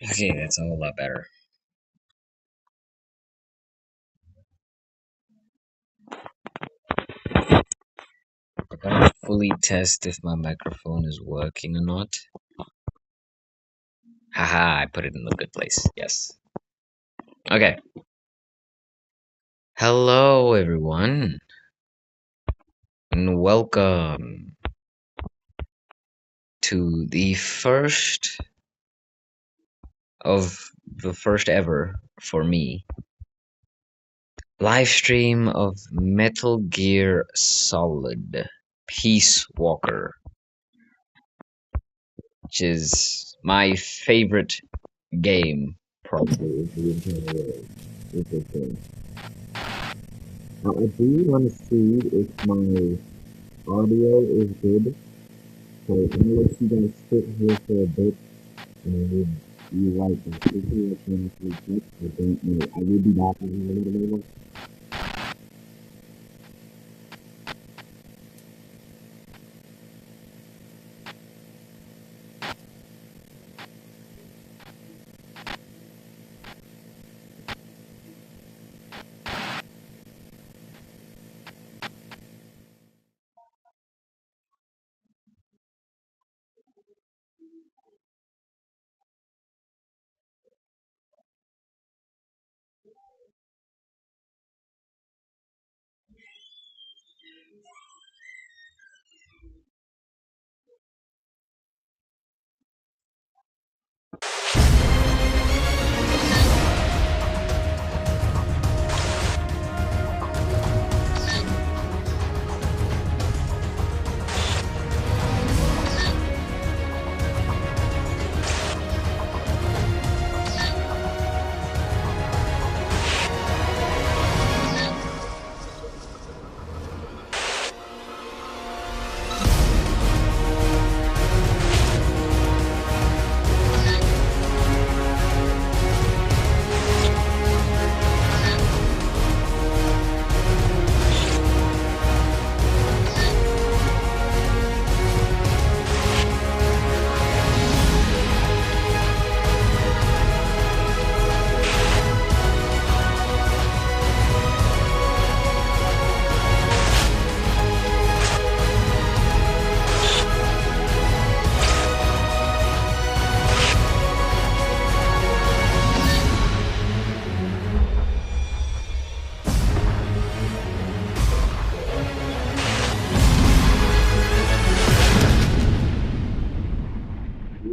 Okay, that's a whole lot better. I can't fully test if my microphone is working or not. Haha, I put it in the good place. Yes. Okay. Hello, everyone, and welcome to the first ever for me live stream of Metal Gear Solid Peace Walker, which is my favorite game, probably in the entire world. With this game. Now, I do want to see if my audio is good, so I'm gonna let you guys sit here for a bit and you like that. If you like me for a bit, I don't know. I will be back in a little bit.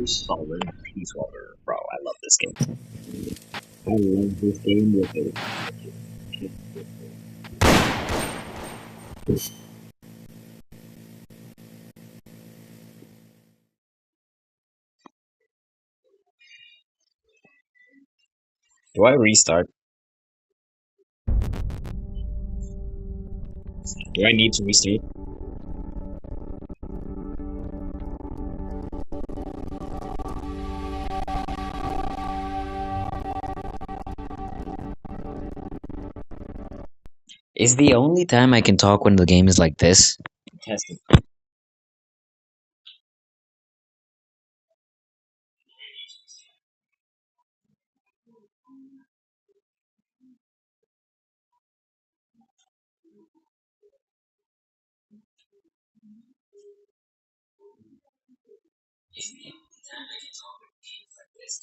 Solid Peace Walker, bro. I love this game. I love this game with it. Do I restart? Do I need to restart? Is the only time I can talk when the game is like this? Test it. Is the only time I can talk when the game is like this?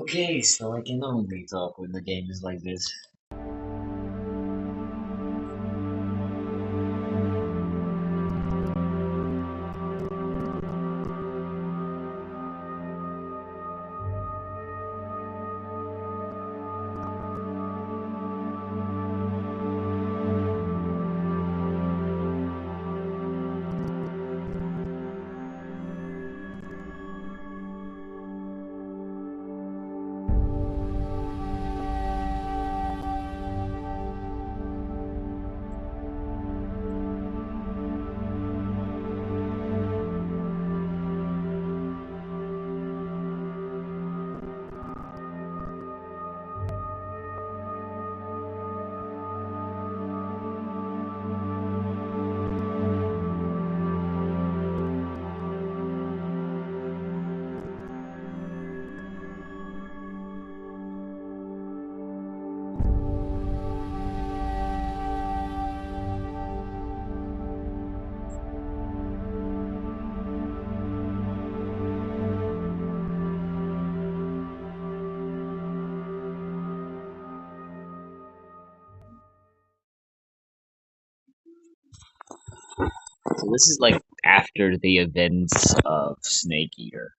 Okay, so I can only talk when the game is like this. So this is like after the events of Snake Eater.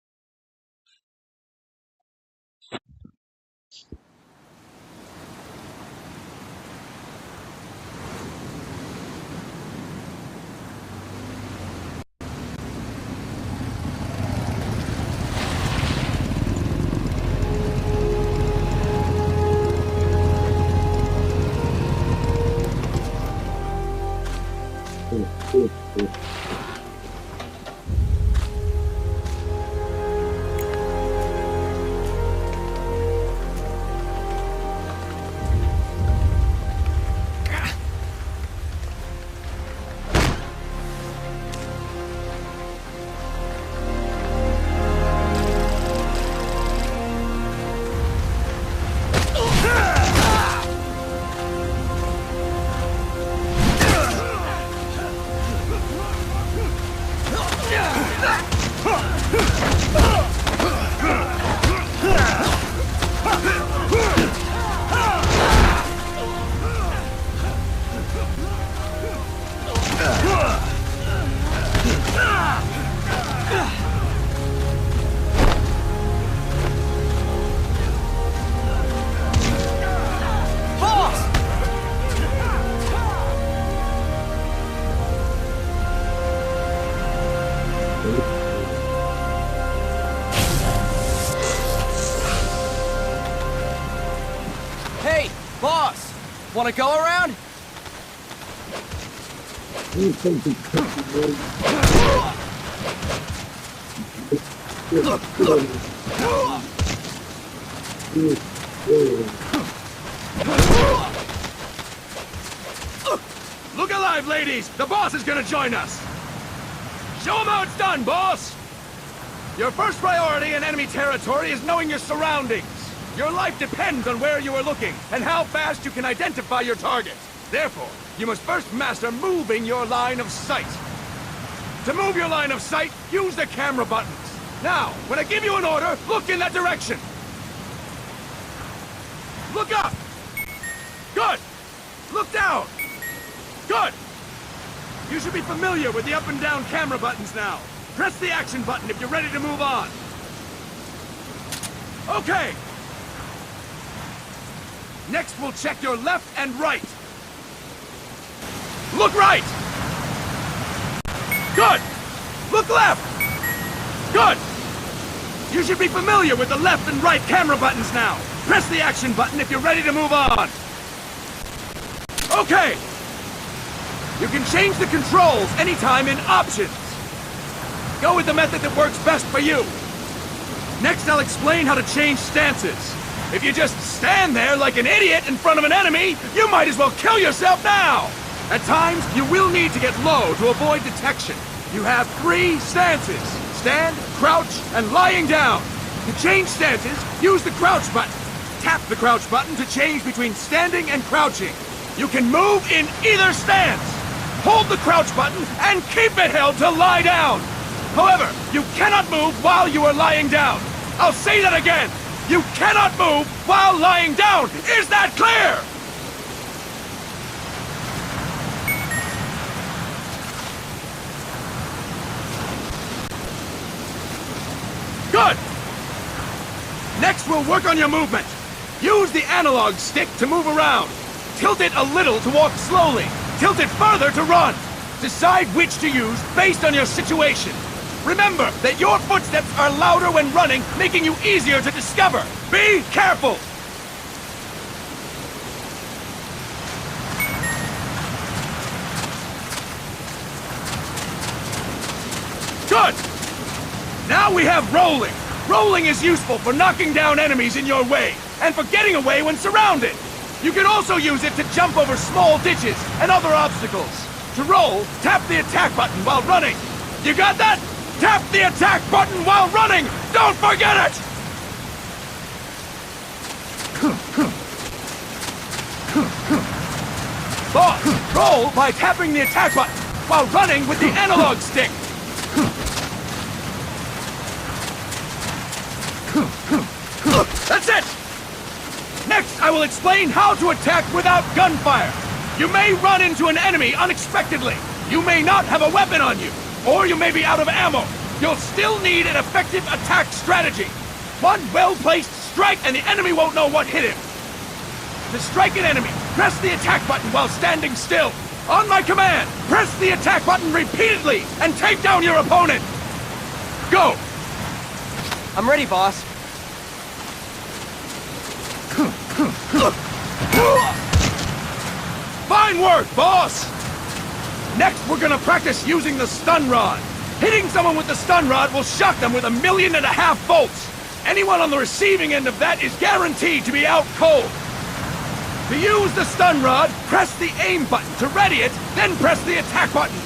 Hey, boss! Wanna go around? Look alive, ladies! The boss is gonna join us! Show him how it's done, boss! Your first priority in enemy territory is knowing your surroundings. Your life depends on where you are looking, and how fast you can identify your target. Therefore, you must first master moving your line of sight. To move your line of sight, use the camera buttons. Now, when I give you an order, look in that direction. Look up! Good! Look down! Good! You should be familiar with the up and down camera buttons now. Press the action button if you're ready to move on. Okay! Next, we'll check your left and right. Look right! Good! Look left! Good! You should be familiar with the left and right camera buttons now. Press the action button if you're ready to move on. Okay! You can change the controls anytime in Options. Go with the method that works best for you. Next, I'll explain how to change stances. If you just stand there like an idiot in front of an enemy, you might as well kill yourself now! At times, you will need to get low to avoid detection. You have 3 stances: stand, crouch, and lying down. To change stances, use the crouch button. Tap the crouch button to change between standing and crouching. You can move in either stance. Hold the crouch button and keep it held to lie down. However, you cannot move while you are lying down. I'll say that again. You cannot move while lying down. Is that clear? Good! Next, we'll work on your movement. Use the analog stick to move around. Tilt it a little to walk slowly. Tilt it further to run. Decide which to use based on your situation. Remember that your footsteps are louder when running, making you easier to discover. Be careful! Good! Now we have rolling. Rolling is useful for knocking down enemies in your way, and for getting away when surrounded. You can also use it to jump over small ditches and other obstacles. To roll, tap the attack button while running. You got that? Tap the attack button while running! Don't forget it! Boss, roll by tapping the attack button while running with the analog stick. That's it! Next, I will explain how to attack without gunfire. You may run into an enemy unexpectedly. You may not have a weapon on you, or you may be out of ammo. You'll still need an effective attack strategy. One well-placed strike and the enemy won't know what hit him. To strike an enemy, press the attack button while standing still. On my command, press the attack button repeatedly and take down your opponent. Go! I'm ready, boss. Fine work, boss! Next, we're gonna practice using the stun rod. Hitting someone with the stun rod will shock them with 1.5 million volts. Anyone on the receiving end of that is guaranteed to be out cold. To use the stun rod, press the aim button to ready it, then press the attack button.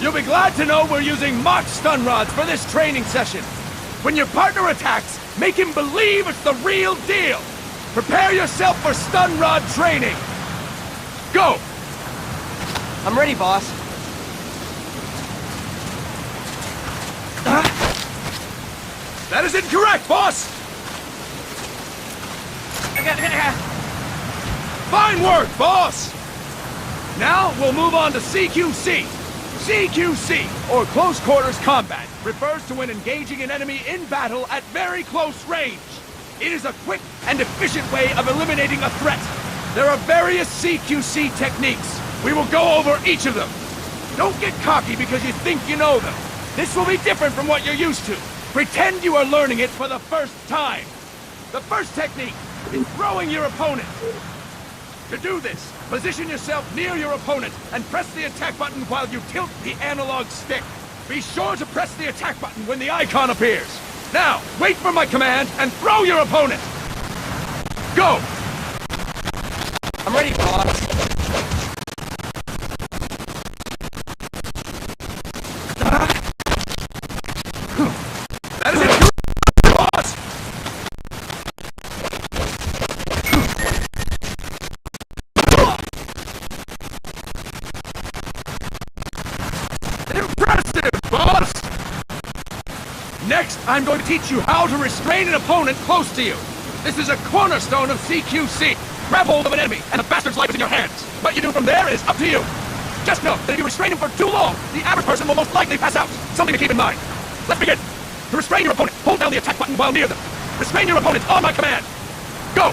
You'll be glad to know we're using mock stun rods for this training session. When your partner attacks, make him believe it's the real deal. Prepare yourself for stun rod training. Go! I'm ready, boss. That is incorrect, boss! Fine work, boss! Now we'll move on to CQC. CQC, or Close Quarters Combat, refers to when engaging an enemy in battle at very close range. It is a quick and efficient way of eliminating a threat. There are various CQC techniques. We will go over each of them. Don't get cocky because you think you know them. This will be different from what you're used to. Pretend you are learning it for the first time. The first technique is throwing your opponent. To do this, position yourself near your opponent and press the attack button while you tilt the analog stick. Be sure to press the attack button when the icon appears. Now, wait for my command and throw your opponent. Go! I'm ready, boss. That is it, boss! Impressive, boss! Next, I'm going to teach you how to restrain an opponent close to you. This is a cornerstone of CQC. Grab hold of an enemy, and the bastard's life is in your hands. What you do from there is up to you. Just know that if you restrain him for too long, the average person will most likely pass out. Something to keep in mind. Let's begin. To restrain your opponent, hold down the attack button while near them. Restrain your opponent on my command. Go!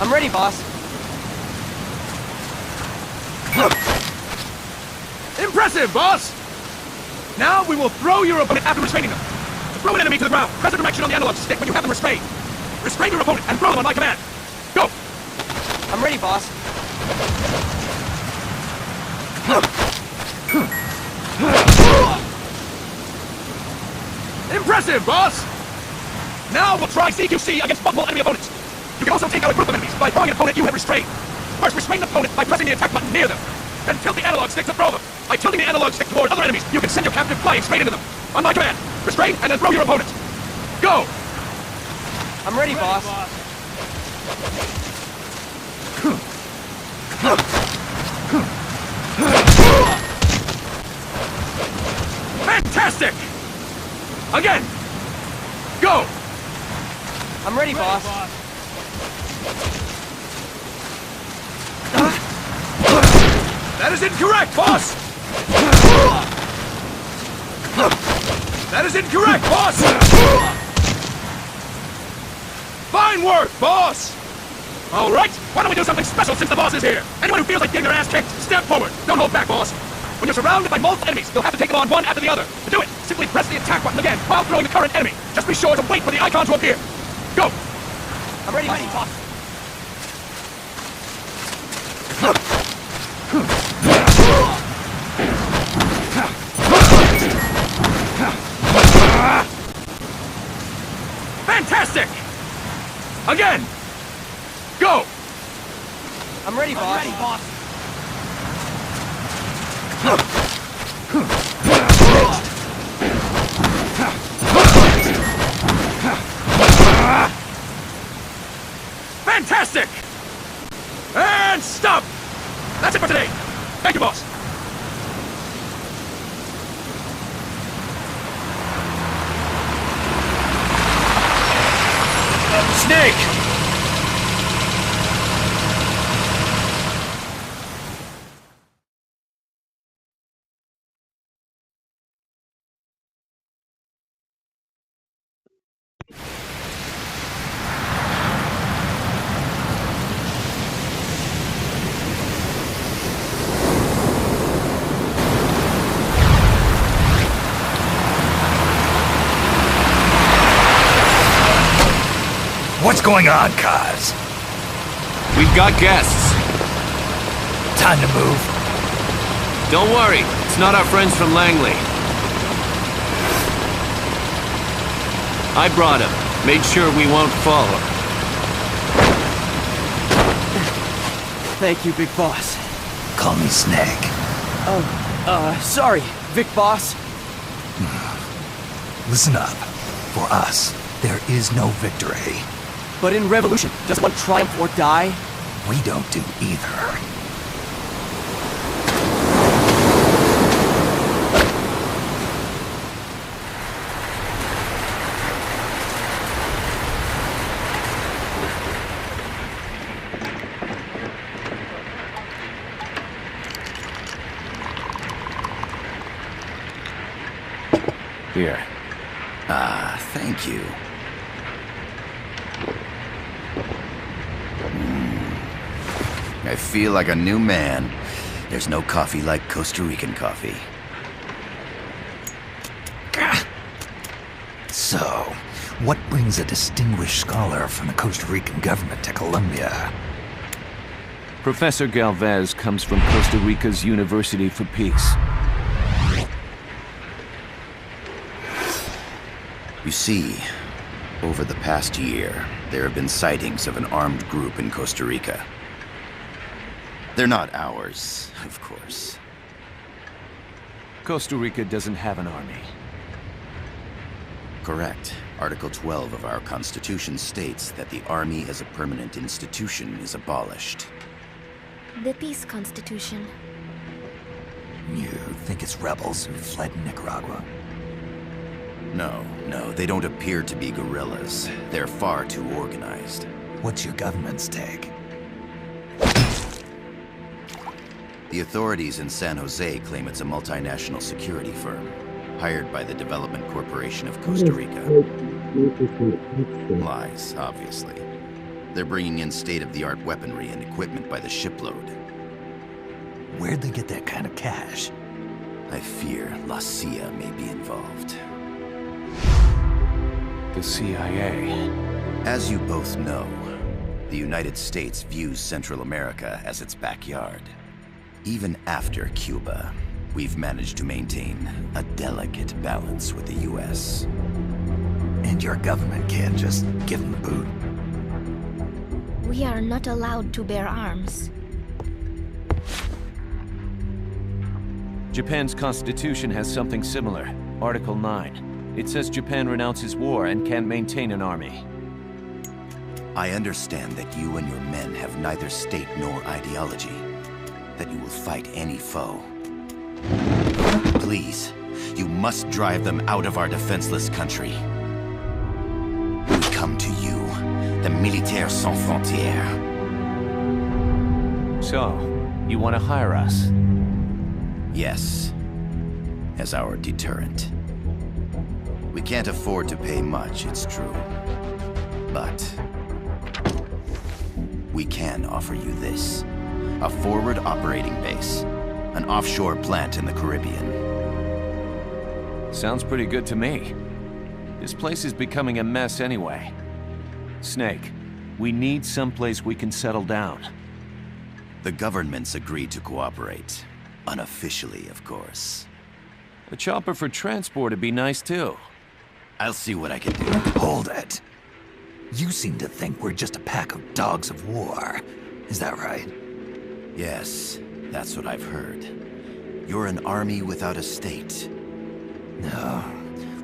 I'm ready, boss. Impressive, boss! Now we will throw your opponent after restraining them. To throw an enemy to the ground, press the direction on the analog stick when you have them restrained. Restrain your opponent and throw them on my command. Go! I'm ready, boss. Impressive, boss! Now we'll try CQC against multiple enemy opponents. You can also take out a group of enemies by throwing an opponent you have restrained. First, restrain the opponent by pressing the attack button near them. Then tilt the analog stick to throw them. By tilting the analog stick toward other enemies, you can send your captive flying straight into them. On my command, restrain and then throw your opponent. Go! I'm ready, boss. Fantastic! Again! Go! I'm ready, boss. That is incorrect, boss! That is incorrect, boss! Fine work, boss! All right, why don't we do something special since the boss is here? Anyone who feels like getting their ass kicked, step forward. Don't hold back, boss. When you're surrounded by multiple enemies, you'll have to take them on one after the other. To do it, simply press the attack button again while throwing the current enemy. Just be sure to wait for the icon to appear. Go! I'm ready, boss. Fantastic! Again! Go! I'm ready, boss. I'm ready, boss. Fantastic! And stop! That's it for today. Thank you, boss. Snake! What's going on, Kaz? We've got guests. Time to move. Don't worry, it's not our friends from Langley. I brought him. Made sure we won't follow. Thank you, Big Boss. Call me Snake. Sorry, Vic Boss. Listen up. For us, there is no victory. But in Revolution, does one triumph or die? We don't do either. Here. Thank you. I feel like a new man. There's no coffee like Costa Rican coffee. So, what brings a distinguished scholar from the Costa Rican government to Colombia? Professor Galvez comes from Costa Rica's University for Peace. You see, over the past year, there have been sightings of an armed group in Costa Rica. They're not ours, of course. Costa Rica doesn't have an army. Correct. Article 12 of our Constitution states that the Army as a permanent institution is abolished. The Peace Constitution. You think it's rebels who fled Nicaragua? No, they don't appear to be guerrillas. They're far too organized. What's your government's take? The authorities in San Jose claim it's a multinational security firm, hired by the Development Corporation of Costa Rica. Lies, obviously. They're bringing in state-of-the-art weaponry and equipment by the shipload. Where'd they get that kind of cash? I fear La CIA may be involved. The CIA. As you both know, the United States views Central America as its backyard. Even after Cuba, we've managed to maintain a delicate balance with the US. And your government can't just give them the boot? We are not allowed to bear arms. Japan's constitution has something similar. Article 9. It says Japan renounces war and can't maintain an army. I understand that you and your men have neither state nor ideology. That you will fight any foe. Please, you must drive them out of our defenseless country. We come to you, the Militaires Sans Frontières. So, you want to hire us? Yes, as our deterrent. We can't afford to pay much, it's true. But we can offer you this. A forward operating base. An offshore plant in the Caribbean. Sounds pretty good to me. This place is becoming a mess anyway. Snake, we need someplace we can settle down. The government's agreed to cooperate. Unofficially, of course. A chopper for transport would be nice too. I'll see what I can do. Hold it. You seem to think we're just a pack of dogs of war. Is that right? Yes, that's what I've heard. You're an army without a state. No,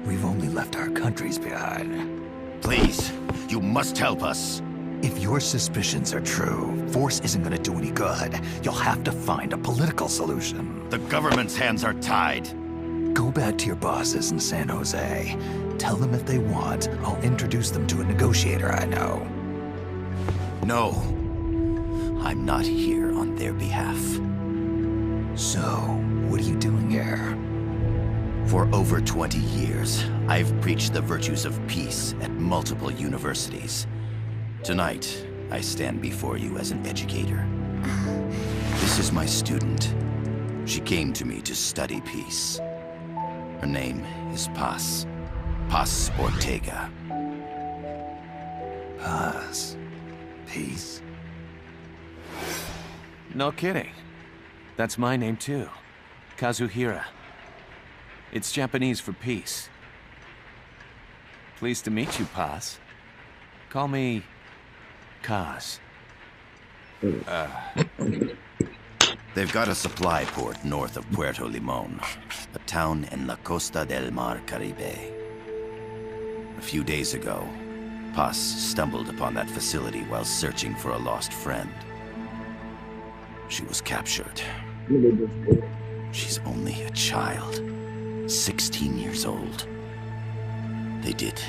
we've only left our countries behind. Please, you must help us. If your suspicions are true, force isn't gonna do any good. You'll have to find a political solution. The government's hands are tied. Go back to your bosses in San Jose. Tell them if they want, I'll introduce them to a negotiator I know. No. I'm not here on their behalf. So, what are you doing here? For over 20 years, I've preached the virtues of peace at multiple universities. Tonight, I stand before you as an educator. This is my student. She came to me to study peace. Her name is Paz. Paz Ortega. Paz. Peace? No kidding. That's my name too. Kazuhira. It's Japanese for peace. Pleased to meet you, Paz. Call me Kaz. They've got a supply port north of Puerto Limon, a town in la Costa del Mar Caribe. A few days ago, Paz stumbled upon that facility while searching for a lost friend. She was captured. She's only a child, 16 years old. They did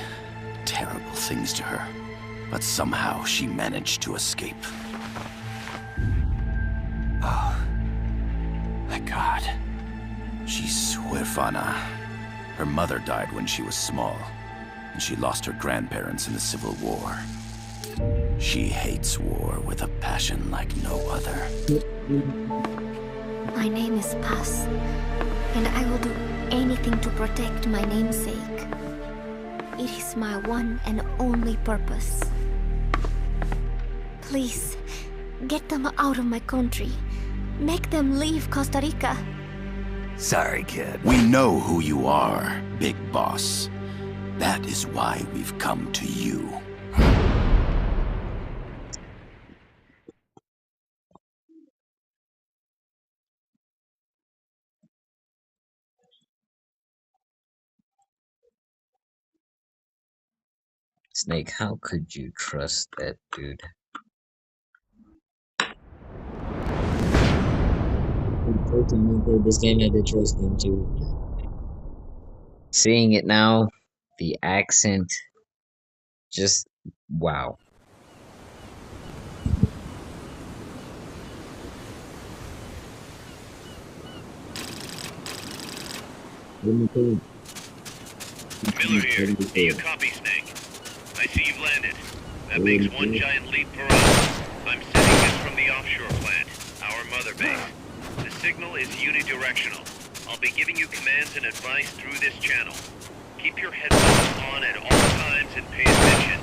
terrible things to her, but somehow she managed to escape. Oh, thank God. She's huérfana. Her mother died when she was small, and she lost her grandparents in the Civil War. She hates war with a passion like no other. My name is Paz, and I will do anything to protect my namesake. It is my one and only purpose. Please, get them out of my country. Make them leave Costa Rica. Sorry, kid. We know who you are, Big Boss. That is why we've come to you. Snake, how could you trust that dude? Unfortunately, played this game, I did trust him too. Seeing it now, the accent, just wow. Miller here. Do you copy, Snake? I see you've landed. That makes one giant leap for us. I'm sending this from the offshore plant, our mother base. The signal is unidirectional. I'll be giving you commands and advice through this channel. Keep your headsets on at all times and pay attention.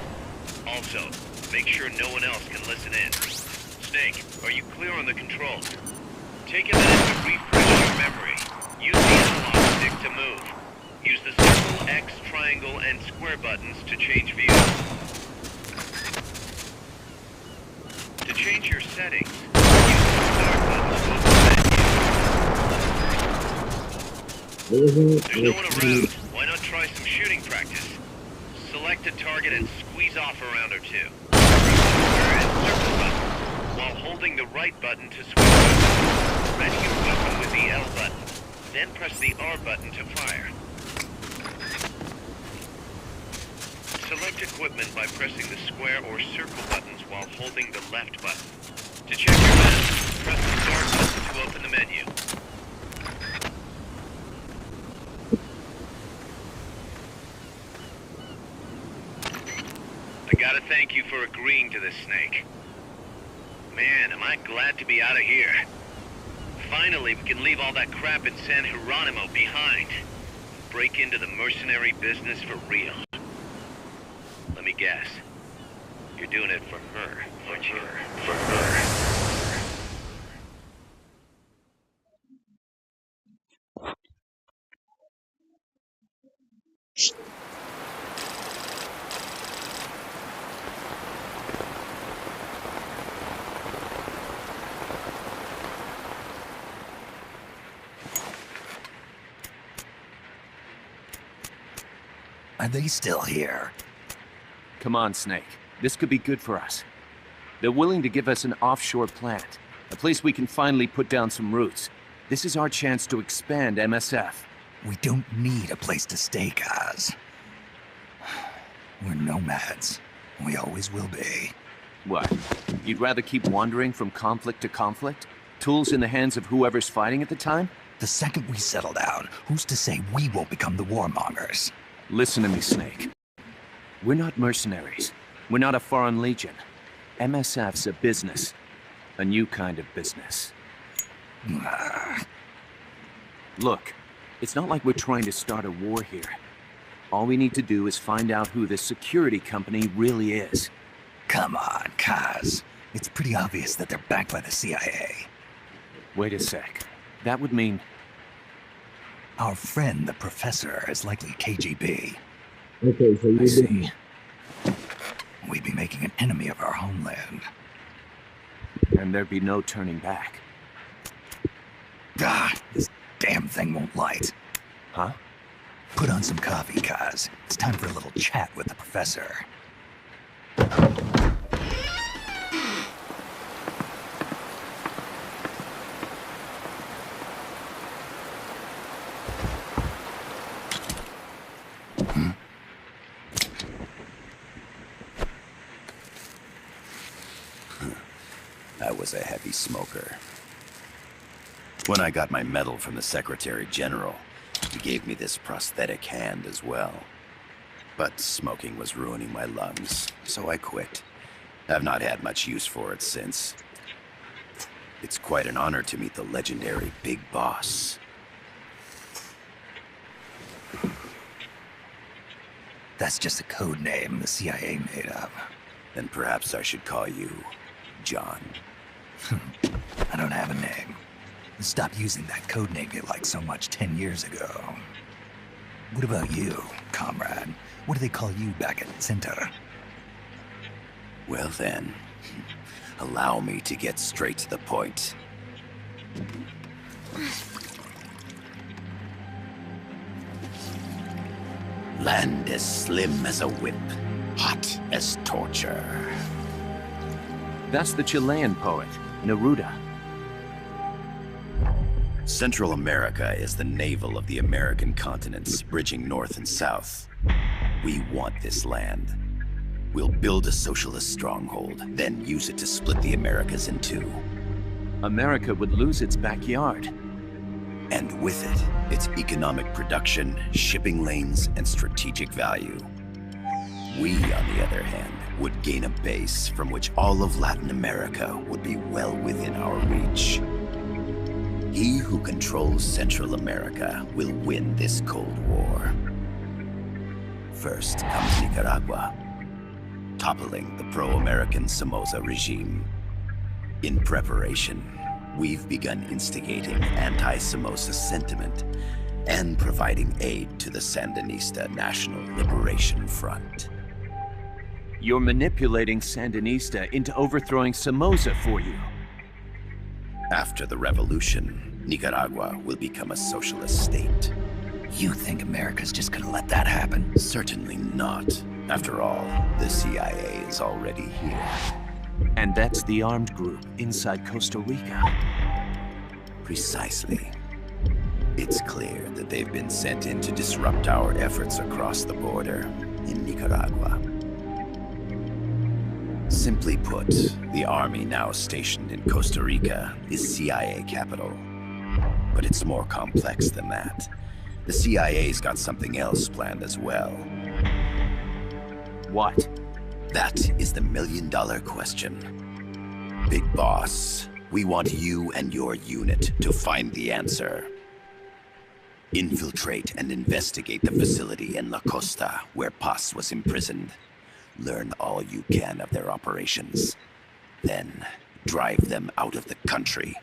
Also, make sure no one else can listen in. Snake, are you clear on the controls? Take a minute to refresh your memory. Use the analog stick to move. Use the circle, X, triangle, and square buttons to change views. To change your settings, use the start buttons to open the menu. There's no one around. Why not try some shooting practice? Select a target and squeeze off a round or two. Press the square and circle button, while holding the right button to switch weapons. Press your weapon with the L button, then press the R button to fire. Select equipment by pressing the square or circle buttons while holding the left button. To check your map, press the start button to open the menu. I gotta thank you for agreeing to this, Snake. Man, am I glad to be out of here. Finally, we can leave all that crap in San Geronimo behind. Break into the mercenary business for real. Let me guess. You're doing it for her, aren't you? For her. Are they still here? Come on, Snake. This could be good for us. They're willing to give us an offshore plant, a place we can finally put down some roots. This is our chance to expand MSF. We don't need a place to stay, Kaz. We're nomads. We always will be. What? You'd rather keep wandering from conflict to conflict? Tools in the hands of whoever's fighting at the time? The second we settle down, who's to say we won't become the warmongers? Listen to me, Snake. We're not mercenaries. We're not a foreign legion. MSF's a business. A new kind of business. Look, it's not like we're trying to start a war here. All we need to do is find out who this security company really is. Come on, Kaz. It's pretty obvious that they're backed by the CIA. Wait a sec. That would mean... Our friend, the professor, is likely KGB. Okay, so I you see. We'd be making an enemy of our homeland. And there'd be no turning back. Ah, this damn thing won't light. Huh? Put on some coffee, Kaz. It's time for a little chat with the professor. I was a heavy smoker. When I got my medal from the Secretary General, he gave me this prosthetic hand as well. But smoking was ruining my lungs, so I quit. I've not had much use for it since. It's quite an honor to meet the legendary Big Boss. That's just a code name the CIA made up. Then perhaps I should call you John. I don't have a name. Stop using that code name you liked so much 10 years ago. What about you, comrade? What do they call you back at Center? Well then, allow me to get straight to the point. Land as slim as a whip, hot as torture. That's the Chilean poet, Neruda. Central America is the navel of the American continents, bridging north and south. We want this land. We'll build a socialist stronghold, then use it to split the Americas in two. America would lose its backyard. And with it, its economic production, shipping lanes, and strategic value. We, on the other hand, would gain a base from which all of Latin America would be well within our reach. He who controls Central America will win this Cold War. First comes Nicaragua, toppling the pro-American Somoza regime. In preparation, we've begun instigating anti-Somoza sentiment and providing aid to the Sandinista National Liberation Front. You're manipulating Sandinista into overthrowing Somoza for you. After the revolution, Nicaragua will become a socialist state. You think America's just gonna let that happen? Certainly not. After all, the CIA is already here. And that's the armed group inside Costa Rica. Precisely. It's clear that they've been sent in to disrupt our efforts across the border in Nicaragua. Simply put, the army now stationed in Costa Rica is CIA capital. But it's more complex than that. The CIA's got something else planned as well. What? That is the million-dollar question. Big Boss, we want you and your unit to find the answer. Infiltrate and investigate the facility in La Costa where Paz was imprisoned. Learn all you can of their operations. Then, drive them out of the country.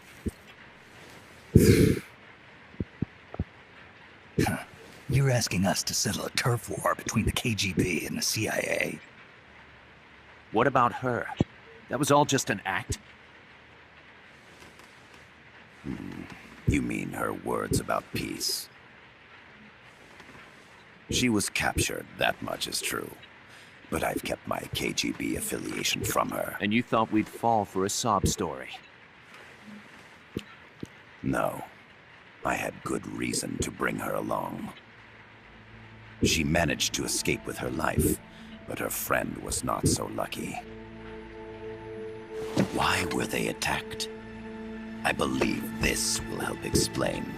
You're asking us to settle a turf war between the KGB and the CIA. What about her? That was all just an act? You mean her words about peace? She was captured, that much is true. But I've kept my KGB affiliation from her. And you thought we'd fall for a sob story? No. I had good reason to bring her along. She managed to escape with her life, but her friend was not so lucky. Why were they attacked? I believe this will help explain.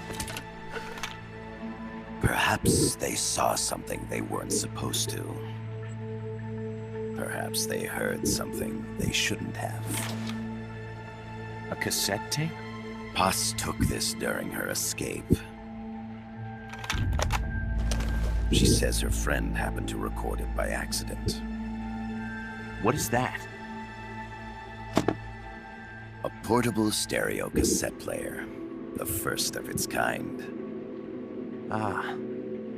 Perhaps they saw something they weren't supposed to. Perhaps they heard something they shouldn't have. A cassette tape? Paz took this during her escape. She says her friend happened to record it by accident. What is that? A portable stereo cassette player. The first of its kind. Ah,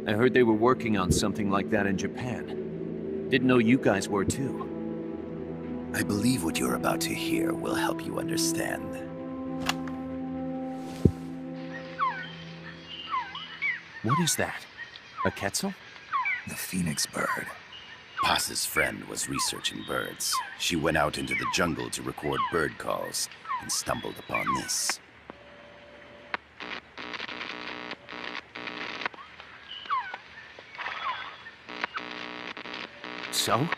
I heard they were working on something like that in Japan. Didn't know you guys were too. I believe what you're about to hear will help you understand. What is that? A quetzal? The phoenix bird. Paz's friend was researching birds. She went out into the jungle to record bird calls and stumbled upon this. So?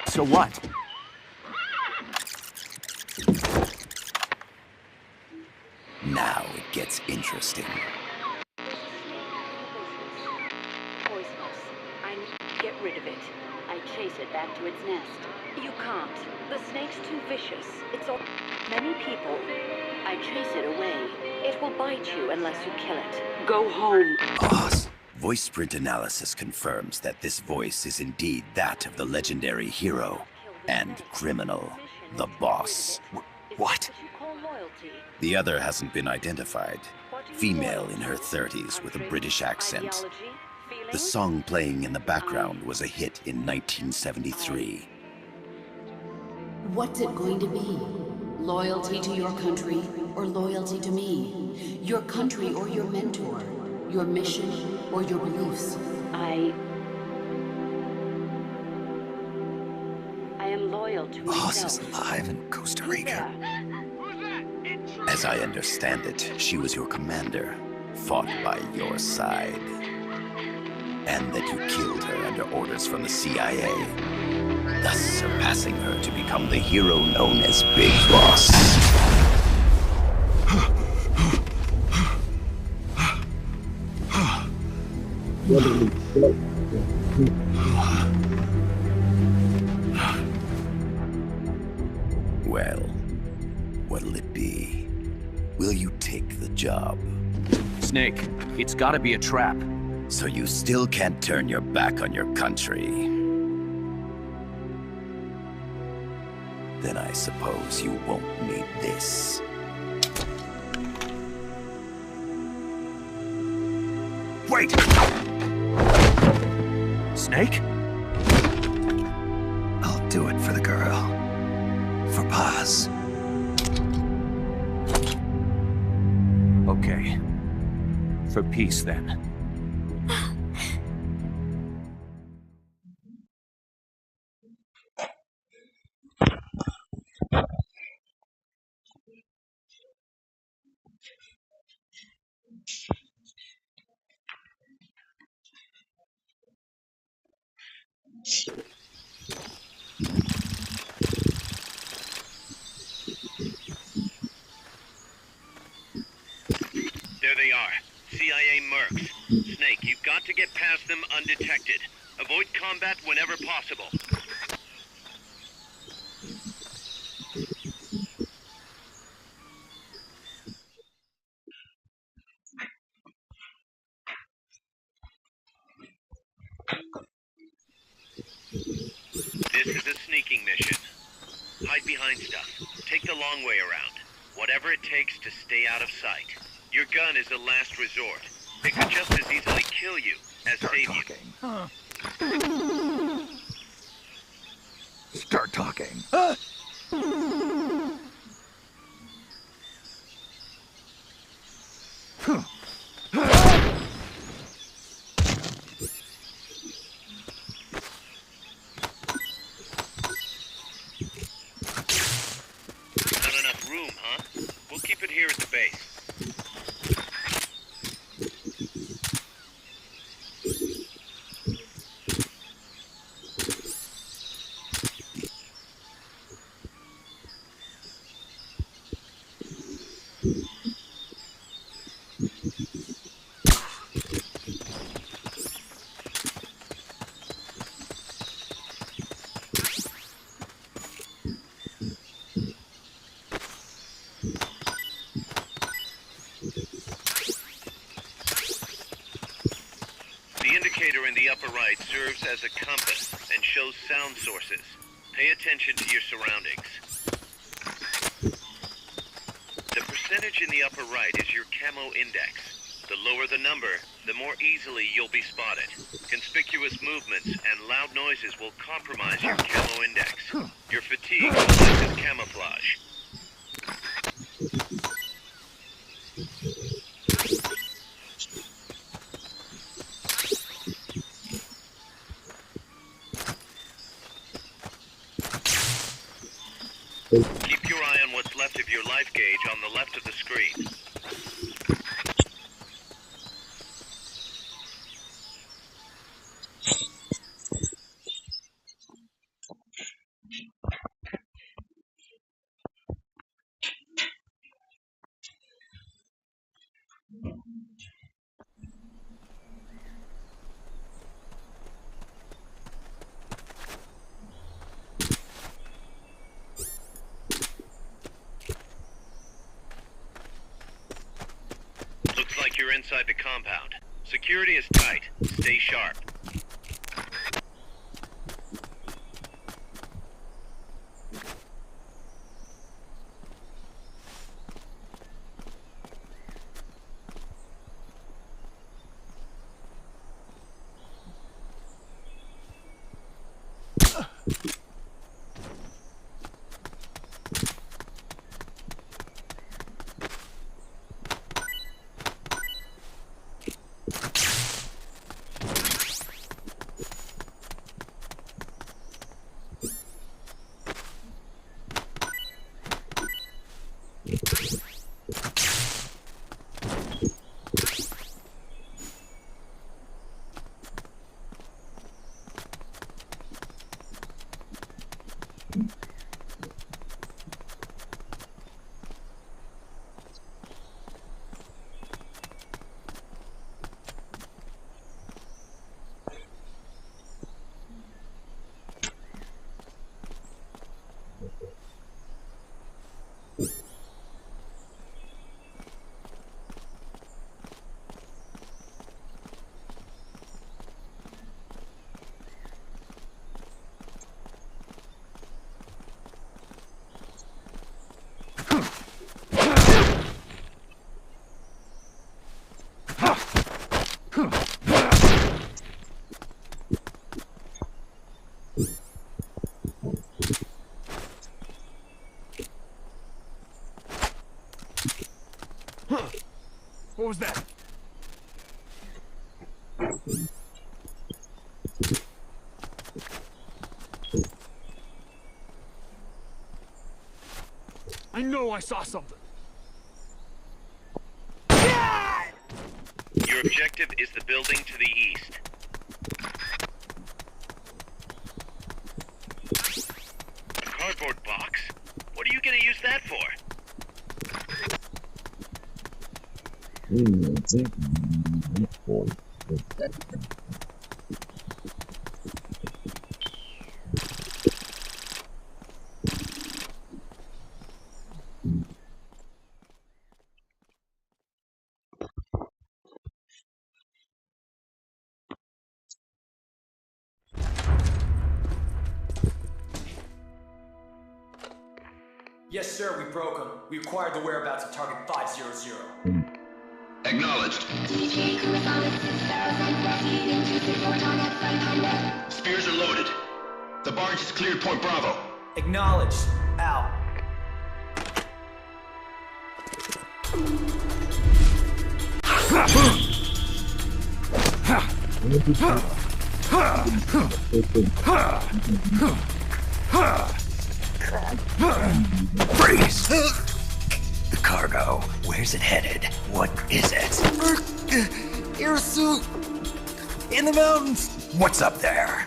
So what? Now it gets interesting. Poisonous. I need to get rid of it. I chase it back to its nest. You can't. The snake's too vicious. It's all many people. I chase it away. It will bite you unless you kill it. Go home. Paz. Voice print analysis confirms that this voice is indeed that of the legendary hero and criminal, the boss. What? The other hasn't been identified. Female in her 30s with a British accent. The song playing in the background was a hit in 1973. What's it going to be? Loyalty to your country or loyalty to me? Your country or your mentor? Your mission or your beliefs? I am loyal to Paz myself. is alive in Costa Rica. As I understand it, she was your commander, fought by your side. And that you killed her under orders from the CIA, thus surpassing her to become the hero known as Big Boss. Well, what'll it be? Will you take the job? Snake, it's gotta be a trap. So you still can't turn your back on your country? Then I suppose you won't need this. Wait! Snake? I'll do it for the girl. For Paz. Okay. For peace, then. There they are. CIA mercs. Snake, you've got to get past them undetected. Avoid combat whenever possible. This is a sneaking mission. Hide behind stuff. Take the long way around. Whatever it takes to stay out of sight. Your gun is a last resort. It could just as easily kill you as save you. Start talking. Not enough room, huh? We'll keep it here at the base. The indicator in the upper right serves as a compass and shows sound sources. Pay attention to your surroundings. percentage in the upper right is your camo index. The lower the number, the more easily you'll be spotted. Conspicuous movements and loud noises will compromise your camo index. Your fatigue will act as camouflage. Keep your eye on what's left of your life gauge on the left of the screen. Looks like you're inside the compound. Security is tight. Stay sharp. What was that? I know I saw something. Your objective is the building to the east. A cardboard box? What are you gonna use that for? Yes, sir, we broke them. We acquired the whereabouts of target 500. Acknowledged. Spears are loaded. The barge is cleared Point Bravo. Acknowledged. Out. Freeze! The cargo, where's it headed? What is it? Air suit! In the mountains! What's up there?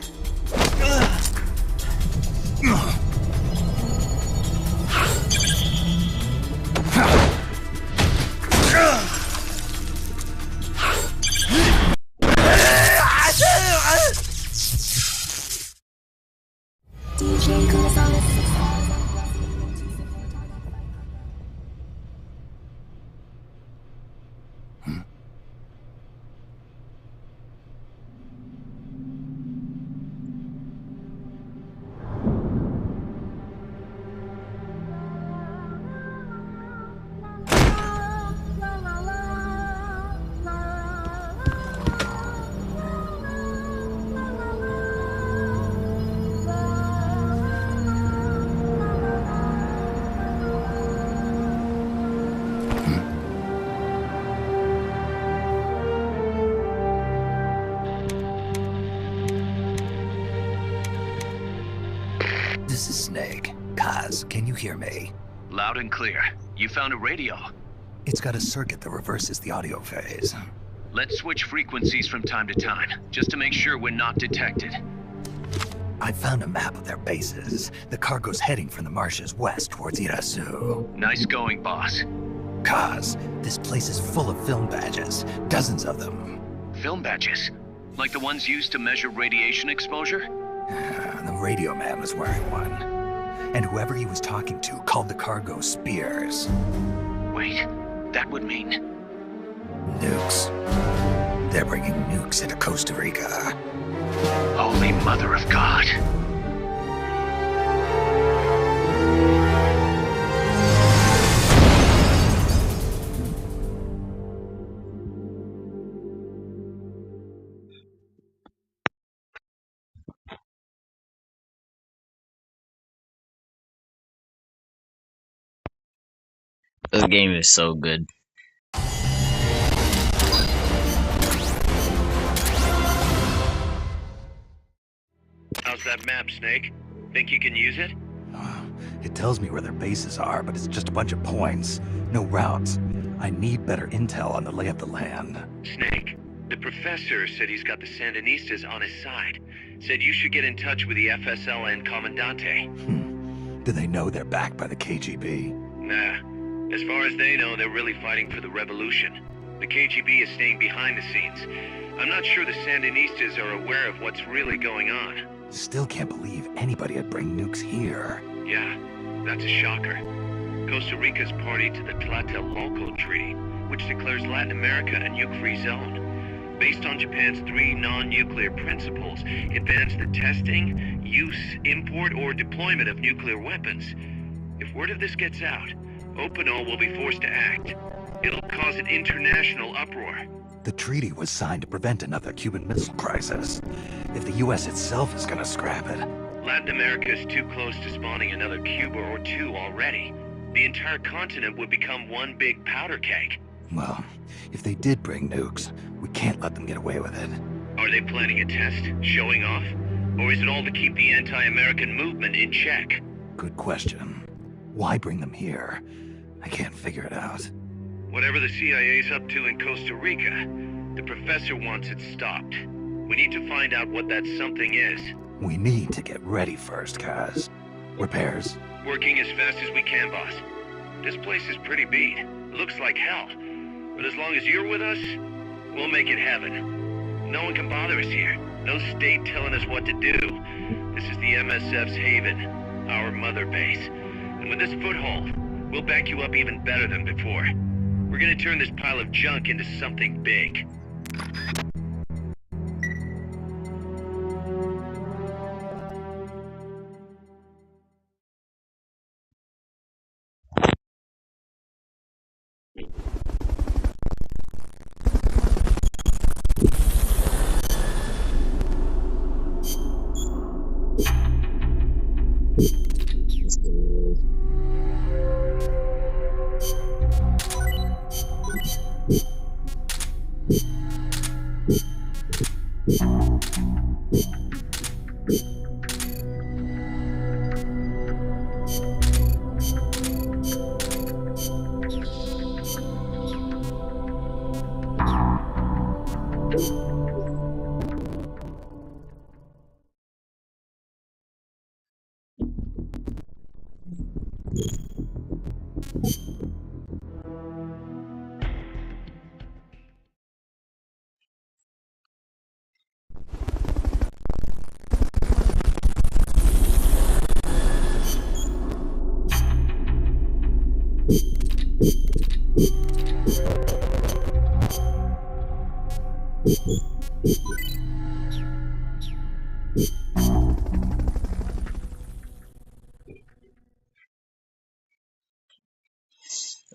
DJ Gonzalez. This is Snake. Kaz, can you hear me? Loud and clear. You found a radio. It's got a circuit that reverses the audio phase. Let's switch frequencies from time to time, just to make sure we're not detected. I found a map of their bases. The cargo's heading from the marshes west towards Irasu. Nice going, boss. Kaz, this place is full of film badges. Dozens of them. Film badges? Like the ones used to measure radiation exposure? The radio man was wearing one. And whoever he was talking to called the cargo spears. Wait, that would mean... Nukes. They're bringing nukes into Costa Rica. Holy Mother of God. This game is so good. How's that map, Snake? Think you can use it? It tells me where their bases are, but it's just a bunch of points. No routes. I need better intel on the lay of the land. Snake, the professor said he's got the Sandinistas on his side. Said you should get in touch with the FSL and Comandante. Do they know they're backed by the KGB? Nah. As far as they know, they're really fighting for the revolution. The KGB is staying behind the scenes. I'm not sure the Sandinistas are aware of what's really going on. Still can't believe anybody would bring nukes here. Yeah, that's a shocker. Costa Rica's party to the Tlatelolco Treaty, which declares Latin America a nuke-free zone. Based on Japan's 3 non-nuclear principles, it bans the testing, use, import, or deployment of nuclear weapons. If word of this gets out, Opino will be forced to act. It'll cause an international uproar. The treaty was signed to prevent another Cuban Missile Crisis. If the U.S. itself is gonna scrap it... Latin America is too close to spawning another Cuba or two already. The entire continent would become one big powder keg. Well, if they did bring nukes, we can't let them get away with it. Are they planning a test? Showing off? Or is it all to keep the anti-American movement in check? Good question. Why bring them here? I can't figure it out. Whatever the CIA's up to in Costa Rica, the professor wants it stopped. We need to find out what that something is. We need to get ready first, Kaz. Repairs? Working as fast as we can, boss. This place is pretty beat. Looks like hell. But as long as you're with us, we'll make it heaven. No one can bother us here. No state telling us what to do. This is the MSF's haven, our mother base. And with this foothold, we'll back you up even better than before. We're gonna turn this pile of junk into something big.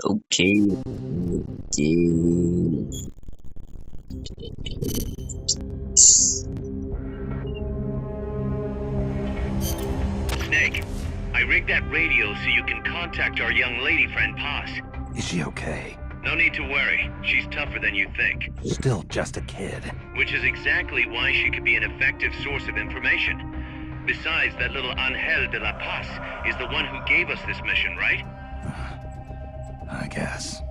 Okay. Snake, I rigged that radio so you can contact our young lady friend Paz. Is she okay? No need to worry. She's tougher than you think. Still just a kid. Which is exactly why she could be an effective source of information. Besides, that little Angel de la Paz is the one who gave us this mission, right? I guess.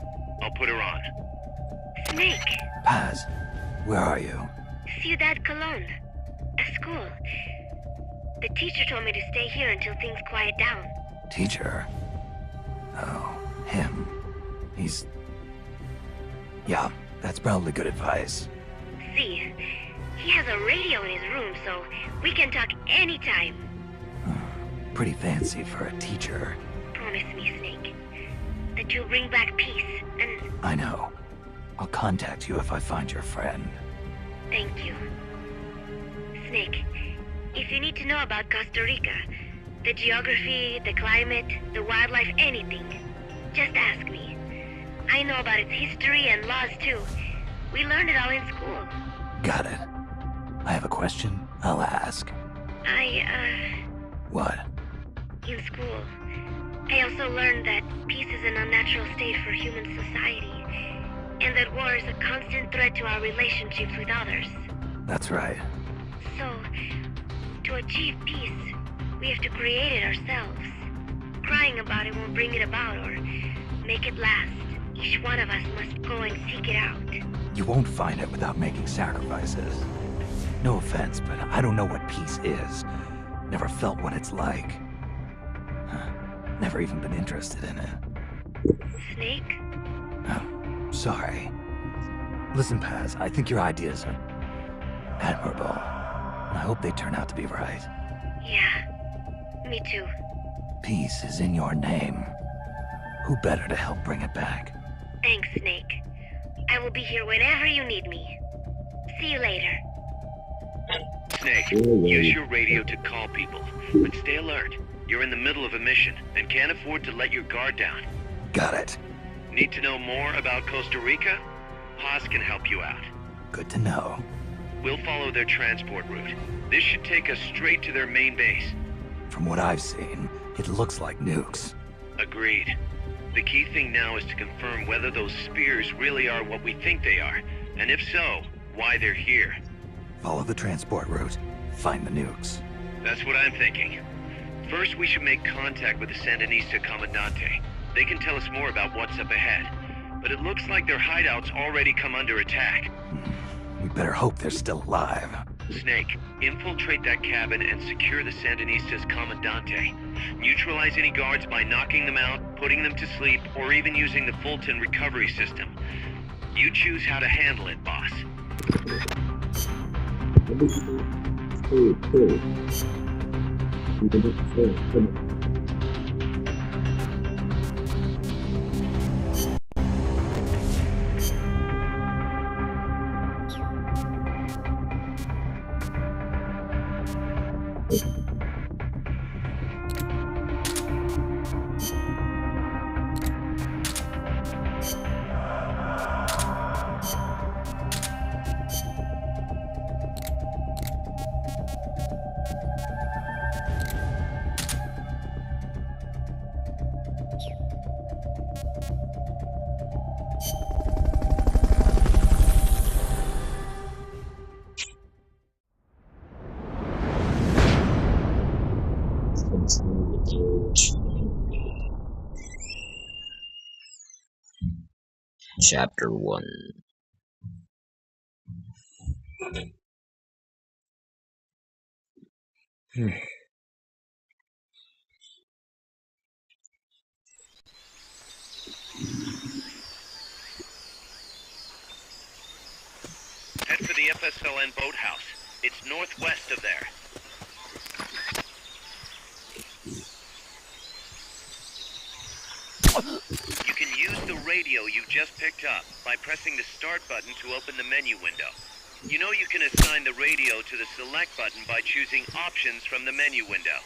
I'll put her on. Snake, Paz, where are you? Ciudad Colon. A school. The teacher told me to stay here until things quiet down. Teacher? Oh, him. He's... Yeah, that's probably good advice. See, he has a radio in his room, so we can talk anytime. Pretty fancy for a teacher. Promise me, Snake, that you'll bring back peace, and... I know. I'll contact you if I find your friend. Thank you. Snake, if you need to know about Costa Rica, the geography, the climate, the wildlife, anything, just ask me. I know about its history and laws too. We learned it all in school. Got it. I have a question. I'll ask. What? In school, I also learned that peace is an unnatural state for human society, and that war is a constant threat to our relationships with others. That's right. So, to achieve peace, we have to create it ourselves. Crying about it won't bring it about or make it last. Each one of us must go and seek it out. You won't find it without making sacrifices. No offense, but I don't know what peace is. Never felt what it's like. Never even been interested in it. Snake? Oh, sorry. Listen, Paz, I think your ideas are admirable. And I hope they turn out to be right. Yeah, me too. Peace is in your name. Who better to help bring it back? Thanks, Snake. I will be here whenever you need me. See you later. Snake, use your radio to call people, but stay alert. You're in the middle of a mission and can't afford to let your guard down. Got it. Need to know more about Costa Rica? Paz can help you out. Good to know. We'll follow their transport route. This should take us straight to their main base. From what I've seen, it looks like nukes. Agreed. The key thing now is to confirm whether those spears really are what we think they are, and if so, why they're here. Follow the transport route. Find the nukes. That's what I'm thinking. First, we should make contact with the Sandinista Comandante. They can tell us more about what's up ahead. But it looks like their hideout's already come under attack. We better hope they're still alive. Snake, infiltrate that cabin and secure the Sandinista's Comandante. Neutralize any guards by knocking them out, putting them to sleep, or even using the Fulton recovery system. You choose how to handle it, boss. Chapter 1. Head for the FSLN boathouse. It's northwest of there. You can use the radio you just picked up by pressing the start button to open the menu window. You know you can assign the radio to the select button by choosing options from the menu window.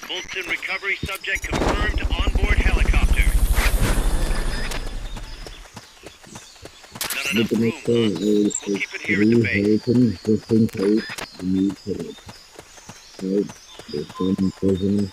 Fulton recovery subject confirmed onboard helicopter. No. with the next thing is We'll keep it here at the base. Hurricanes just in case we need to. Right? There's some prison.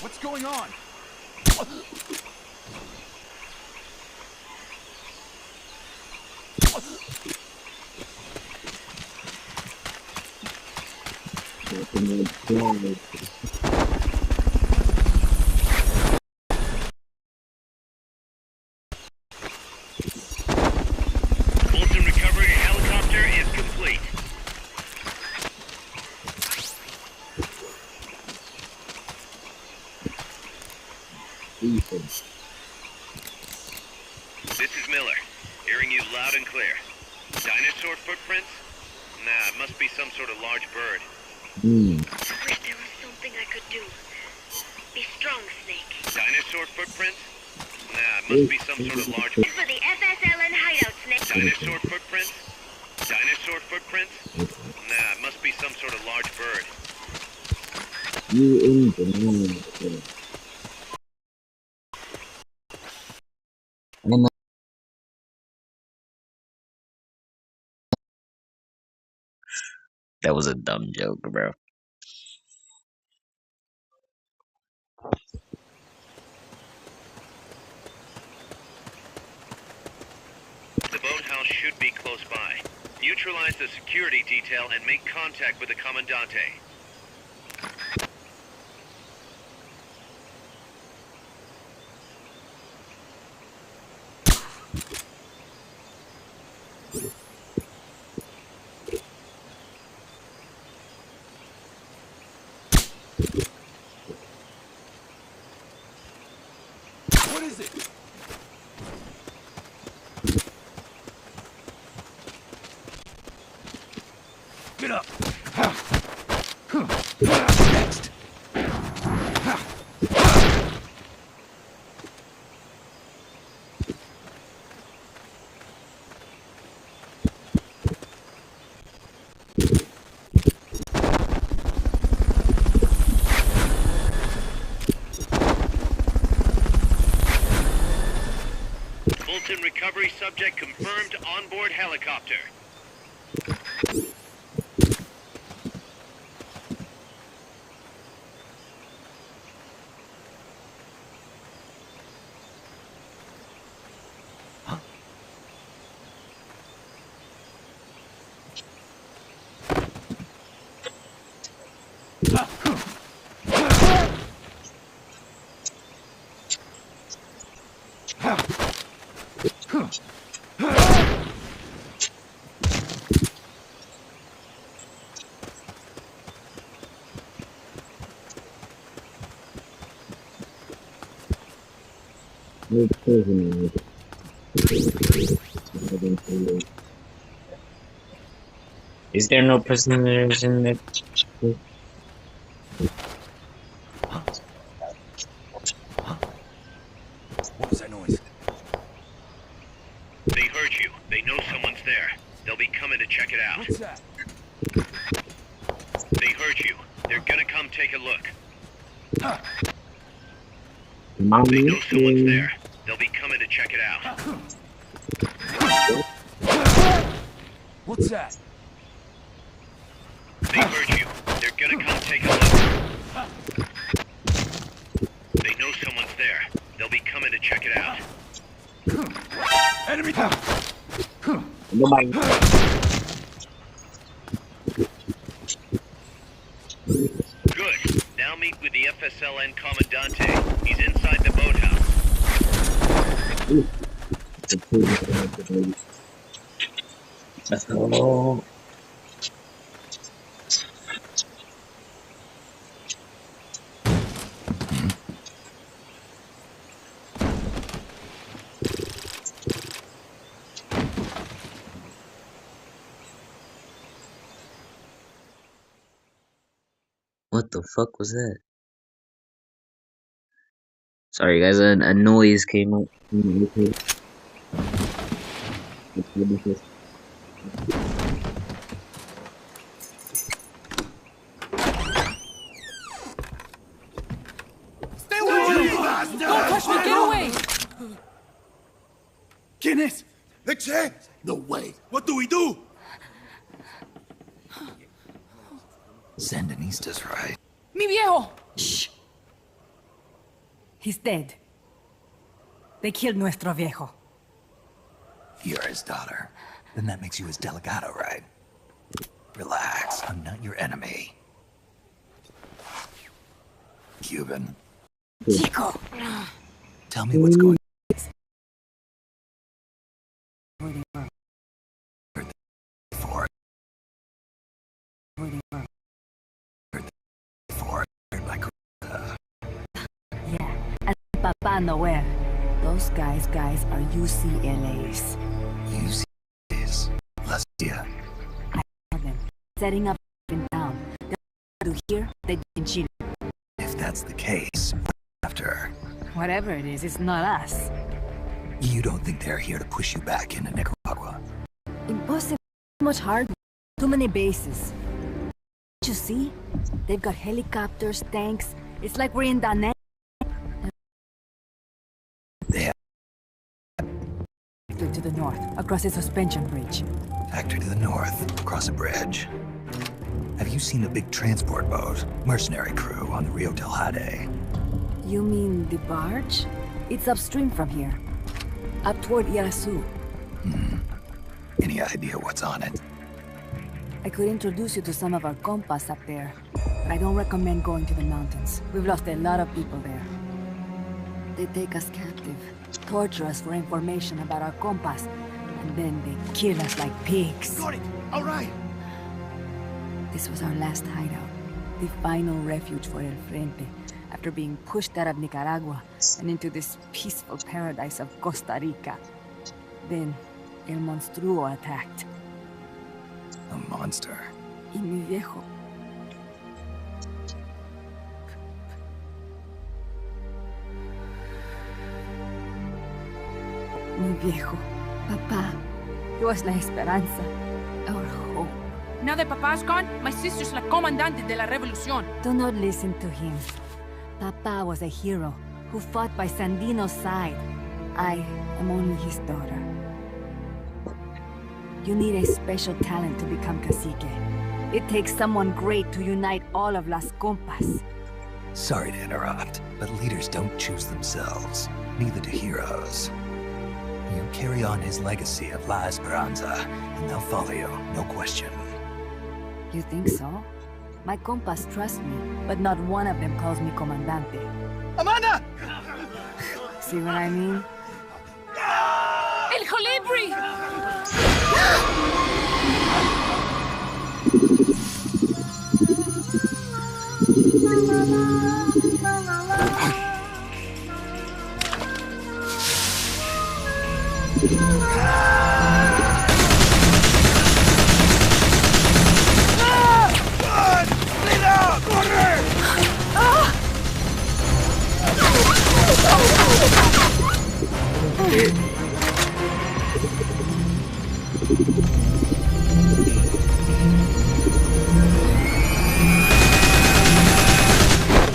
What's going on? Fulton recovery helicopter is complete. This is Miller, hearing you loud and clear. Dinosaur footprints? Nah, it must be some sort of large bird. I wish there was something I could do. Be strong, Snake. Dinosaur footprints? Nah, it must be some sort of large bird. For the FSLN hideout, Snake. Dinosaur footprints? Dinosaur footprints? Nah, it must be some sort of large bird. You in the That was a dumb joke, bro. The boathouse should be close by. Neutralize the security detail and make contact with the Commandante. What is it? Get up. Next. Fulton recovery subject confirmed onboard helicopter. Is there no prisoners in it? What was that noise? They heard you. They know someone's there. They'll be coming to check it out. What's that? They heard you. They're gonna come take a look. They know someone's there. They'll be coming to check it out. What's that? They heard you. They're gonna come take a look. They know someone's there. They'll be coming to check it out. Enemy! Good. Now meet with the the FSLN Commandante. He's inside the boathouse. Oh, what the fuck was that? Sorry, guys, a noise came up. Stay away! Don't touch me! Get away! ¿Quién es? Leche? No way. What do we do? Sandinistas, right? Mi viejo! Shh! He's dead. They killed nuestro viejo. You're his daughter. Then that makes you his delegado, right? Relax, I'm not your enemy. Cuban. Chico! Tell me what's going for. Yeah, at Papa Noel. Those guys are UCLA's. UCLA's? Lastia. I saw them setting up in town. They're to here, they in Chile. If that's the case, after. Whatever it is, it's not us. You don't think they're here to push you back into Nicaragua? Impossible. Too much hardware. Too many bases. Don't you see? They've got helicopters, tanks. It's like we're in Danet. They have to the north, across the suspension bridge. factory to the north, across a bridge. Have you seen a big transport boat? Mercenary crew on the Rio del Jade. You mean the barge? It's upstream from here. Up toward Irasu. Any idea what's on it? I could introduce you to some of our compas up there. But I don't recommend going to the mountains. We've lost a lot of people there. They take us captive, torture us for information about our compas, and then they kill us like pigs. Got it. All right. This was our last hideout. The final refuge for El Frente, after being pushed out of Nicaragua and into this peaceful paradise of Costa Rica. Then, El Monstruo attacked. A monster. Y mi viejo. Mi viejo. Papá. He was la esperanza. Our hope. Now that Papa's gone, my sister's la comandante de la revolución. Do not listen to him. Papa was a hero who fought by Sandino's side. I am only his daughter. You need a special talent to become cacique. It takes someone great to unite all of Las Compas. Sorry to interrupt, but leaders don't choose themselves. Neither do heroes. You carry on his legacy of La Esperanza, and they'll follow you, no question. You think so? My compas trust me, but not one of them calls me Comandante. Amanda! See what I mean? El Colibri!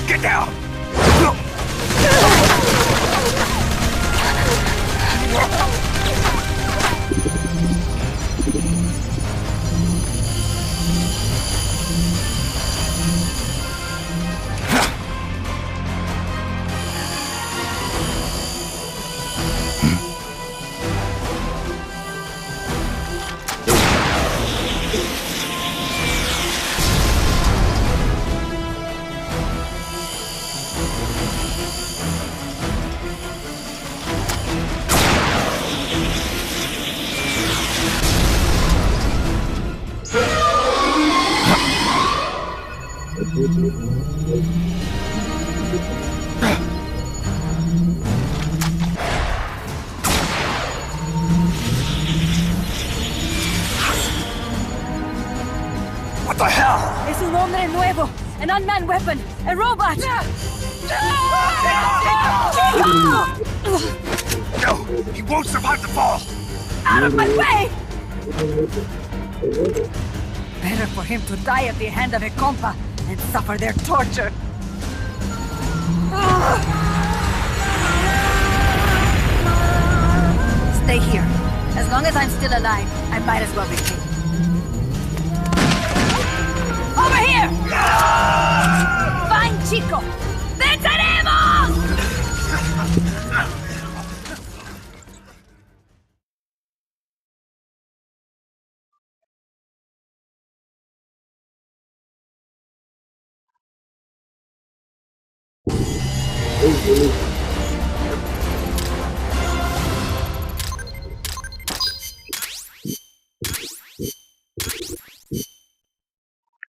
Get down! What the hell? Es un hombre nuevo! An unmanned weapon! A robot! No! He won't survive the fall! Out of my way! Better for him to die at the hand of a compa and suffer their torture. Stay here. As long as I'm still alive, I might as well be king. Over here! Fine, chico! ¡Venceremos!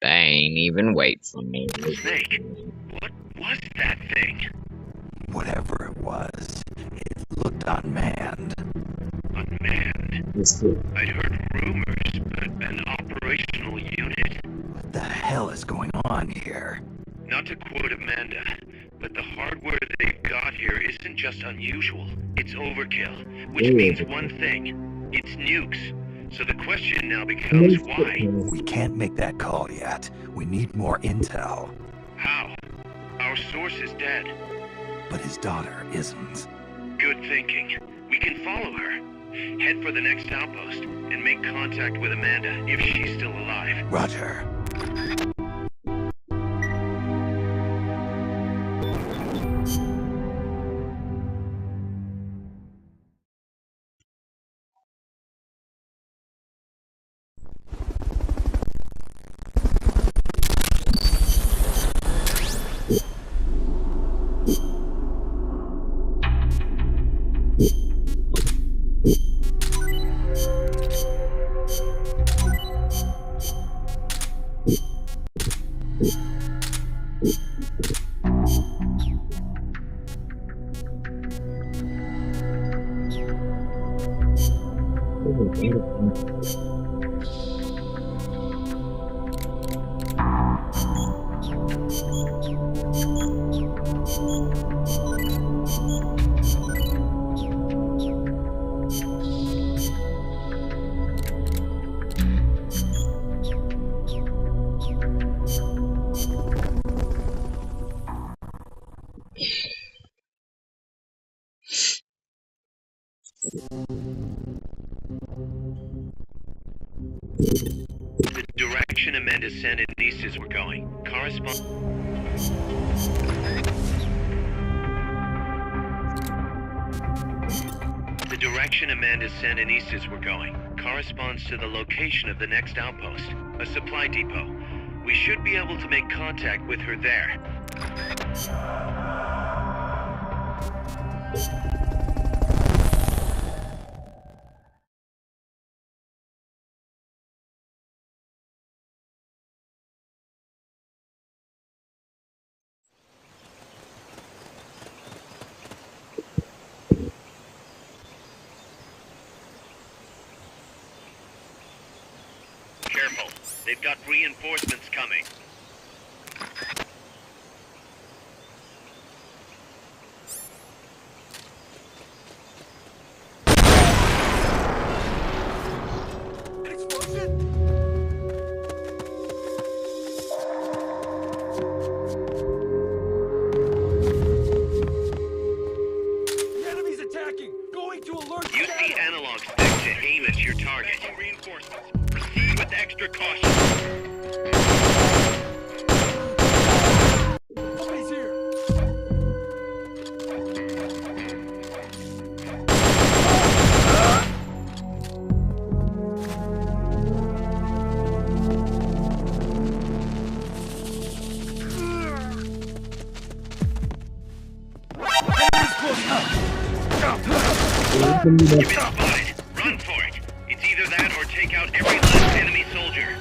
They ain't even wait for me. Snake, what was that thing? Whatever it was, it looked unmanned. Unmanned? I'd heard rumors, but an operational unit? What the hell is going on here? Not to quote Amanda, but the hardware they've got here isn't just unusual, it's overkill. Which means one thing, it's nukes. So the question now becomes why? We can't make that call yet. We need more intel. How? Our source is dead. But his daughter isn't. Good thinking. We can follow her. Head for the next outpost and make contact with Amanda if she's still alive. Roger. The direction Amanda's Sandinistas were going corresponds... The direction Amanda's Sandinistas were going corresponds to the location of the next outpost, a supply depot. We should be able to make contact with her there. Careful. They've got reinforcements coming. The enemy's attacking! Going to alert Use the analog stick to aim at your target. Reinforcements. Proceed with extra caution. Somebody's here! You've been spotted. Run for it. It's either that or take out every last enemy soldier.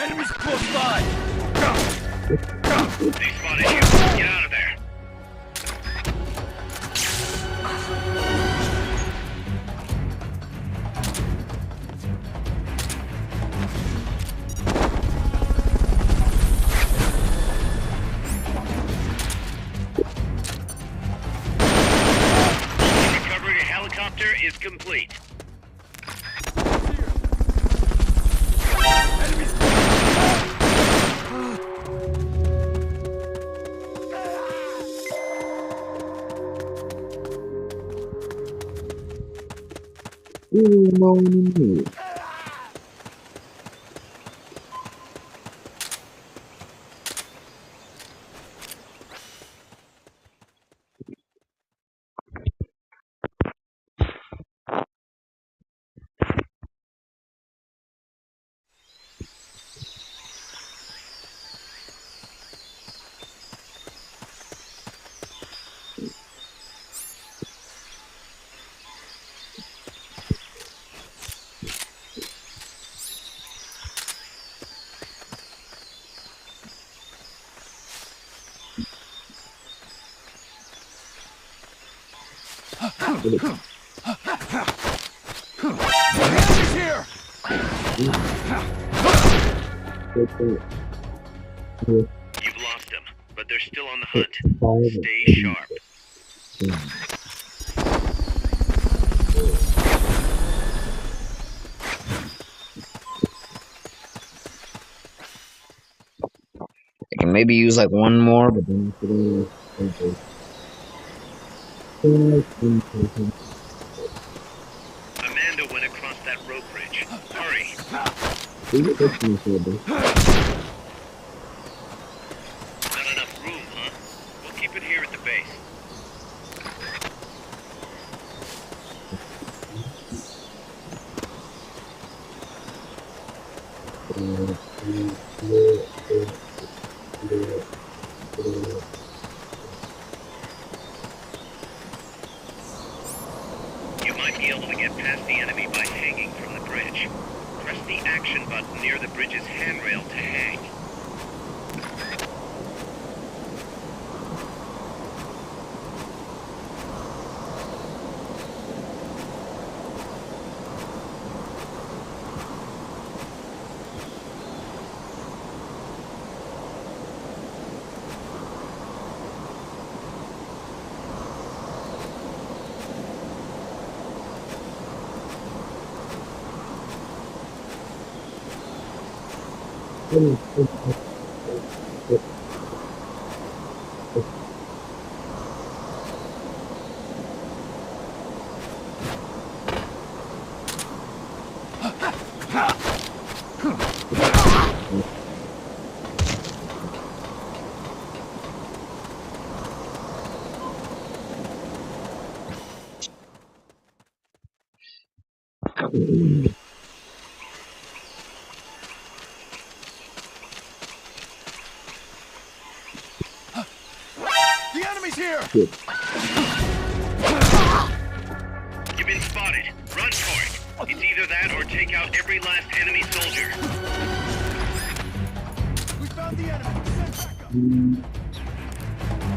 Enemies close by! They spotted you. Get out of there. Recovery helicopter is complete. Ooh, morning. Enemies here! You've lost them, but they're still on the hunt. Stay sharp. I can maybe use like one more, but then Amanda went across that rope bridge. Hurry. Not enough room, huh? We'll keep it here at the base. You might be able to get past the enemy by hanging from the bridge. Press the action button near the bridge's handrail to hang. The enemy's here! You've been spotted. Run for it. It's either that or take out every last enemy soldier. We found the enemy. Send backup.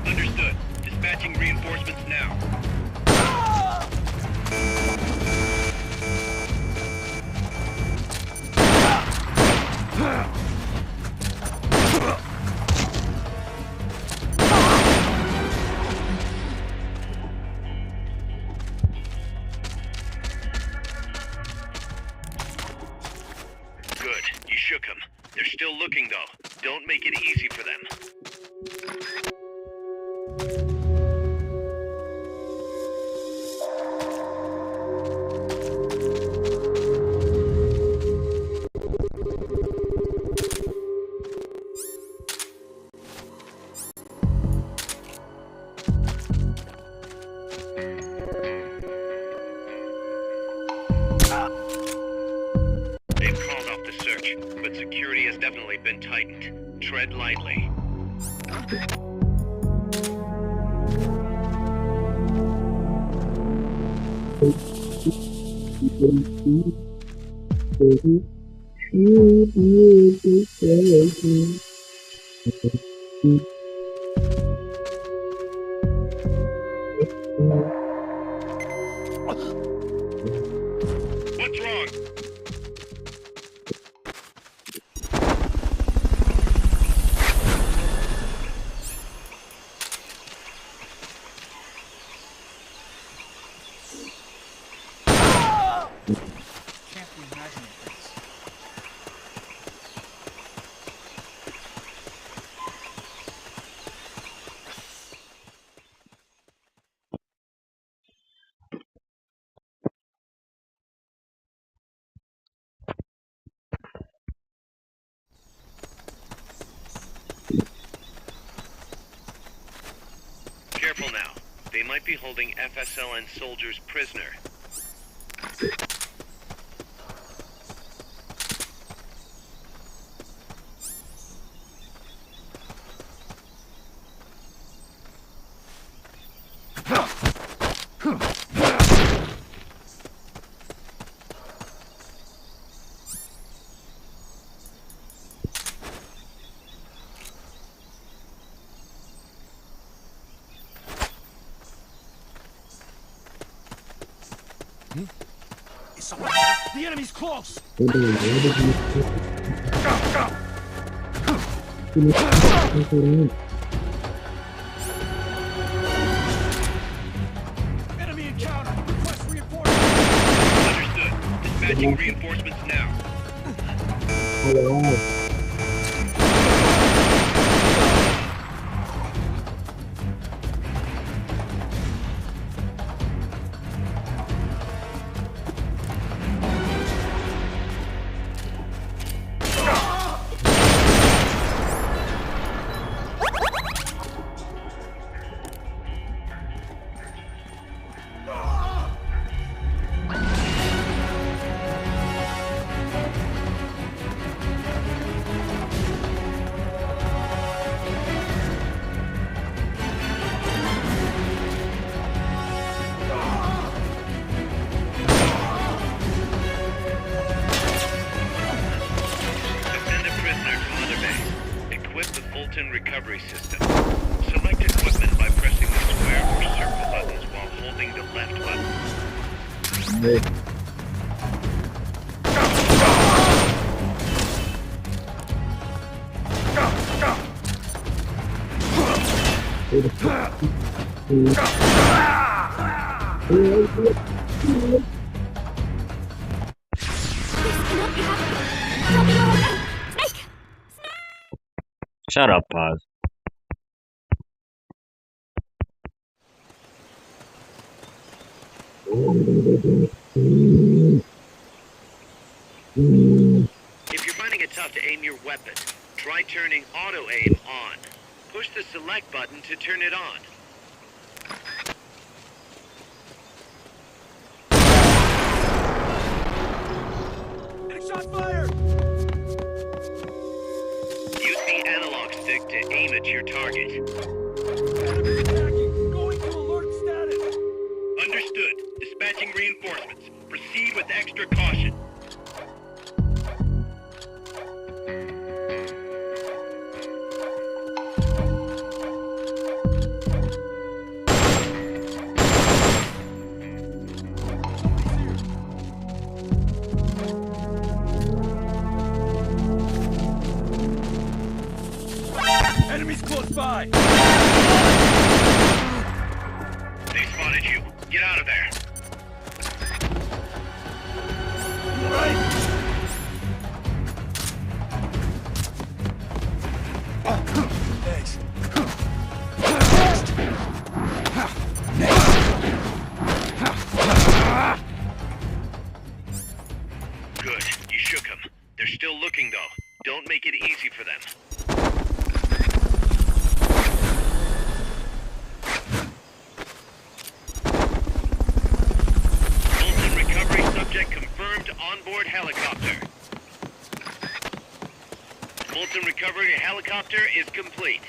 Understood. Dispatching reinforcements now. Good. You shook them. They're still looking, though. Don't make it easy for them. They've called off the search, but security security has definitely been tightened. Tread lightly. What's wrong? Can't be imagining things. Careful now. They might be holding FSLN soldiers prisoner. Is someone there? The enemy's close! Enemy encounter! Request reinforcements! Understood. Dispatching reinforcements now. Recovery system. Select equipment by pressing the square or circle buttons while holding the left button. Shut up, Paz. If you're finding it tough to aim your weapon, try turning auto aim on. Push the select button to turn it on. Getting shot fired! Use the analog stick to aim at your target. Enemy attacking! Going to alert status! Understood. Dispatching reinforcements. Proceed with extra caution. Enemies close by! They spotted you. Get out of there. Right! Thanks. Good. You shook them. They're still looking, though. Don't make it easy for them. Recovery subject confirmed onboard helicopter. Fulton recovery helicopter is complete.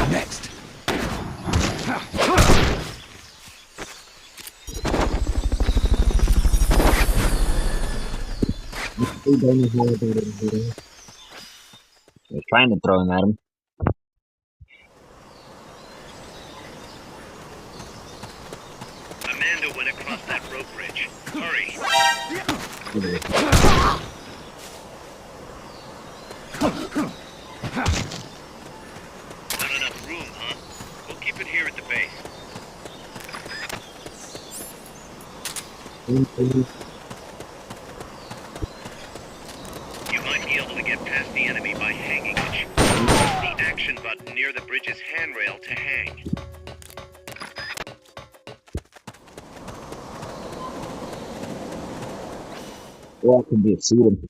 Next. They're trying to throw him at him. Amanda went across that rope bridge. Hurry. Not enough room, huh? We'll keep it here at the base. You might be able to get past the enemy by hanging it. Press the action button near the bridge's handrail to hang. Or I can just shoot him.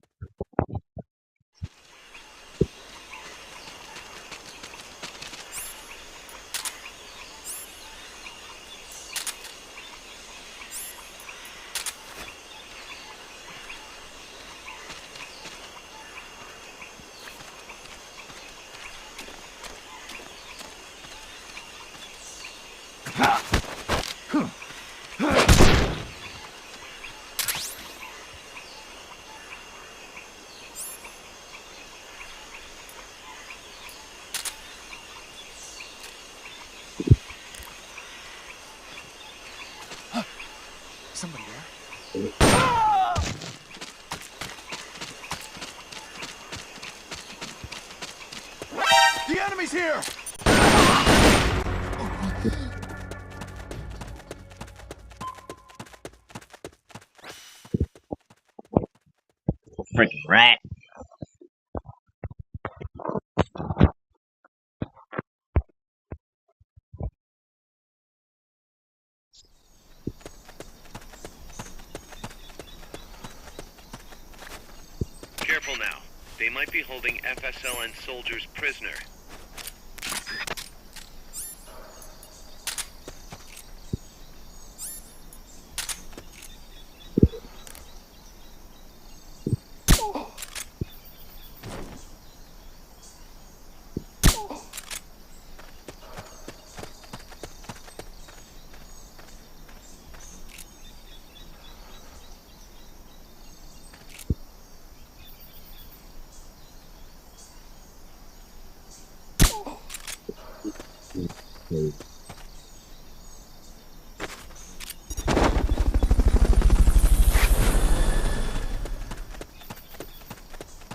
Somebody there? The enemy's here! Freaking rat. Careful now. They might be holding FSLN soldiers prisoner.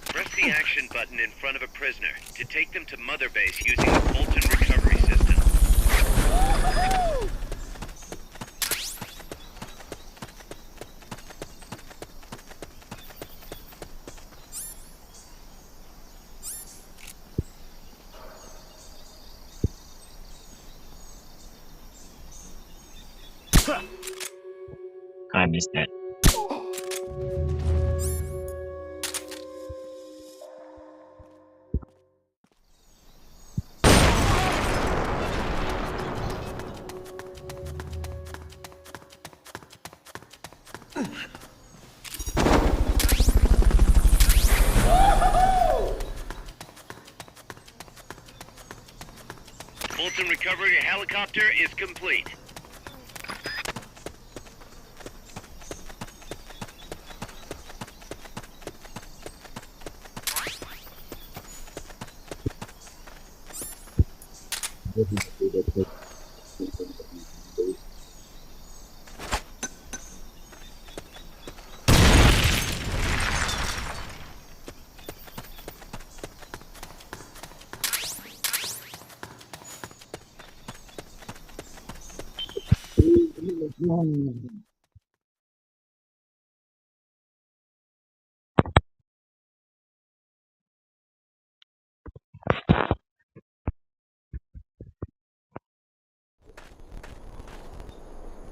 Press the action button in front of a prisoner to take them to Mother Base using the Fulton recovery system. I missed that. Fulton recovery helicopter is complete.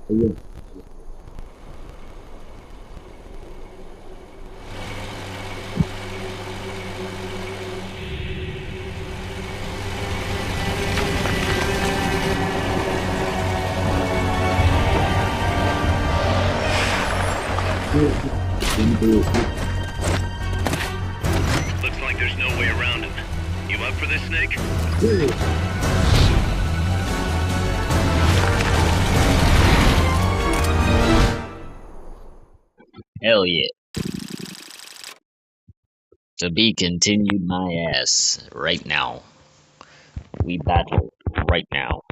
Yeah. Looks like there's no way around him. You up for this, Snake? Hell yeah. To be continued my ass right now. We battle right now.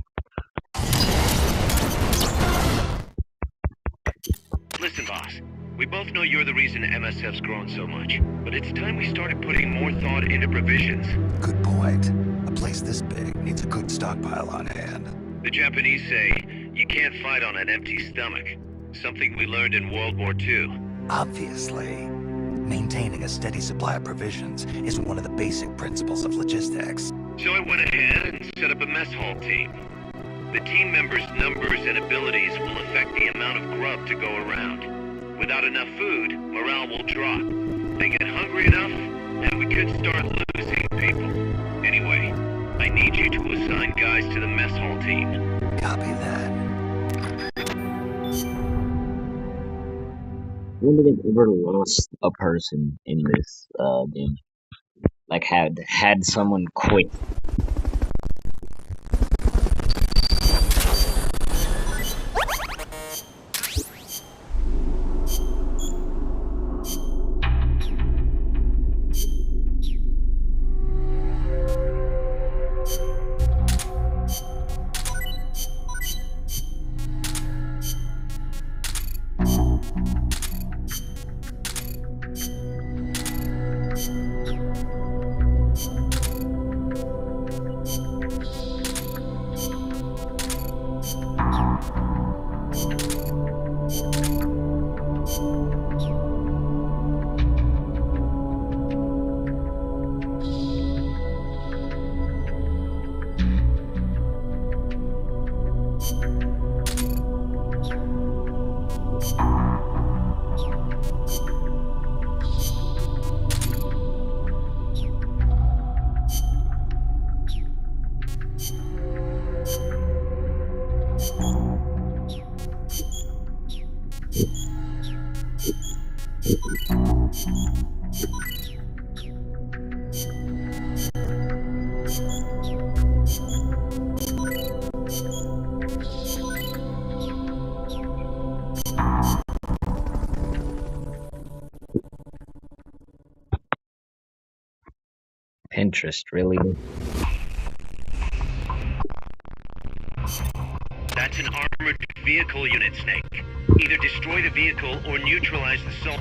Listen, boss. We both know you're the reason MSF's grown so much, but it's time we started putting more thought into provisions. Good point. A place this big needs a good stockpile on hand. The Japanese say, you can't fight on an empty stomach. Something we learned in World War II. Obviously. Maintaining a steady supply of provisions is one of the basic principles of logistics. So I went ahead and set up a mess hall team. The team members' numbers and abilities will affect the amount of grub to go around. Without enough food, morale will drop. They get hungry enough, and we could start losing people. Anyway, I need you to assign guys to the mess hall team. Copy that. I wonder if I've ever lost a person in this game. Like had someone quit. Pinterest, really? That's an armored vehicle unit, Snake. Either destroy the vehicle or neutralize the soul.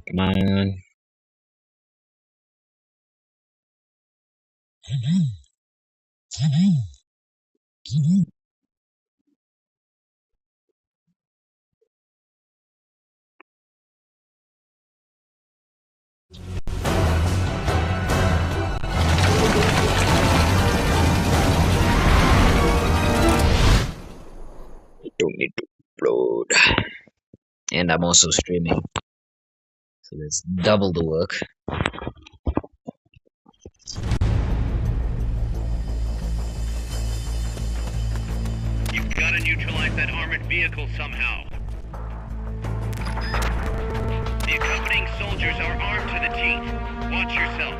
Come on. Don't need to upload. And I'm also streaming. So that's double the work. neutralize that armored vehicle somehow. The accompanying soldiers are armed to the teeth. Watch yourself.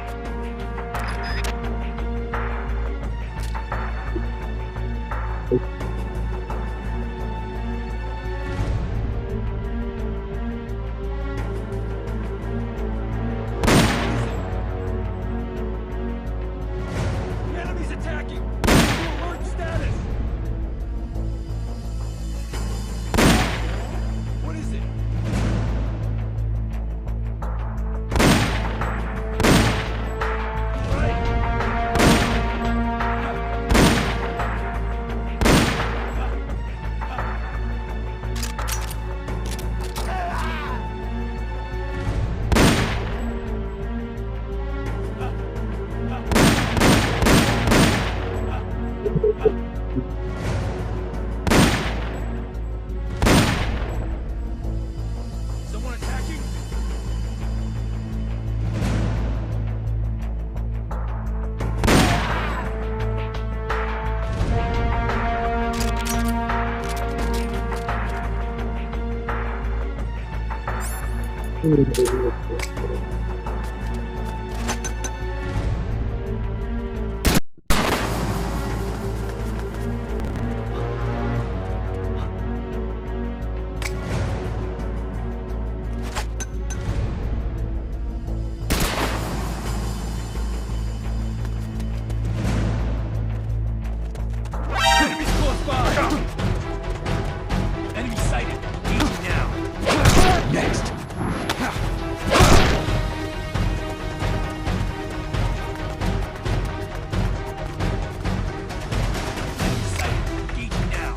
The enemy's attacking! Alert status! What is it? Someone attacking? Enemies close by! Enemy sighted. Engaging now. Next! Enemy sighted. Engaging now.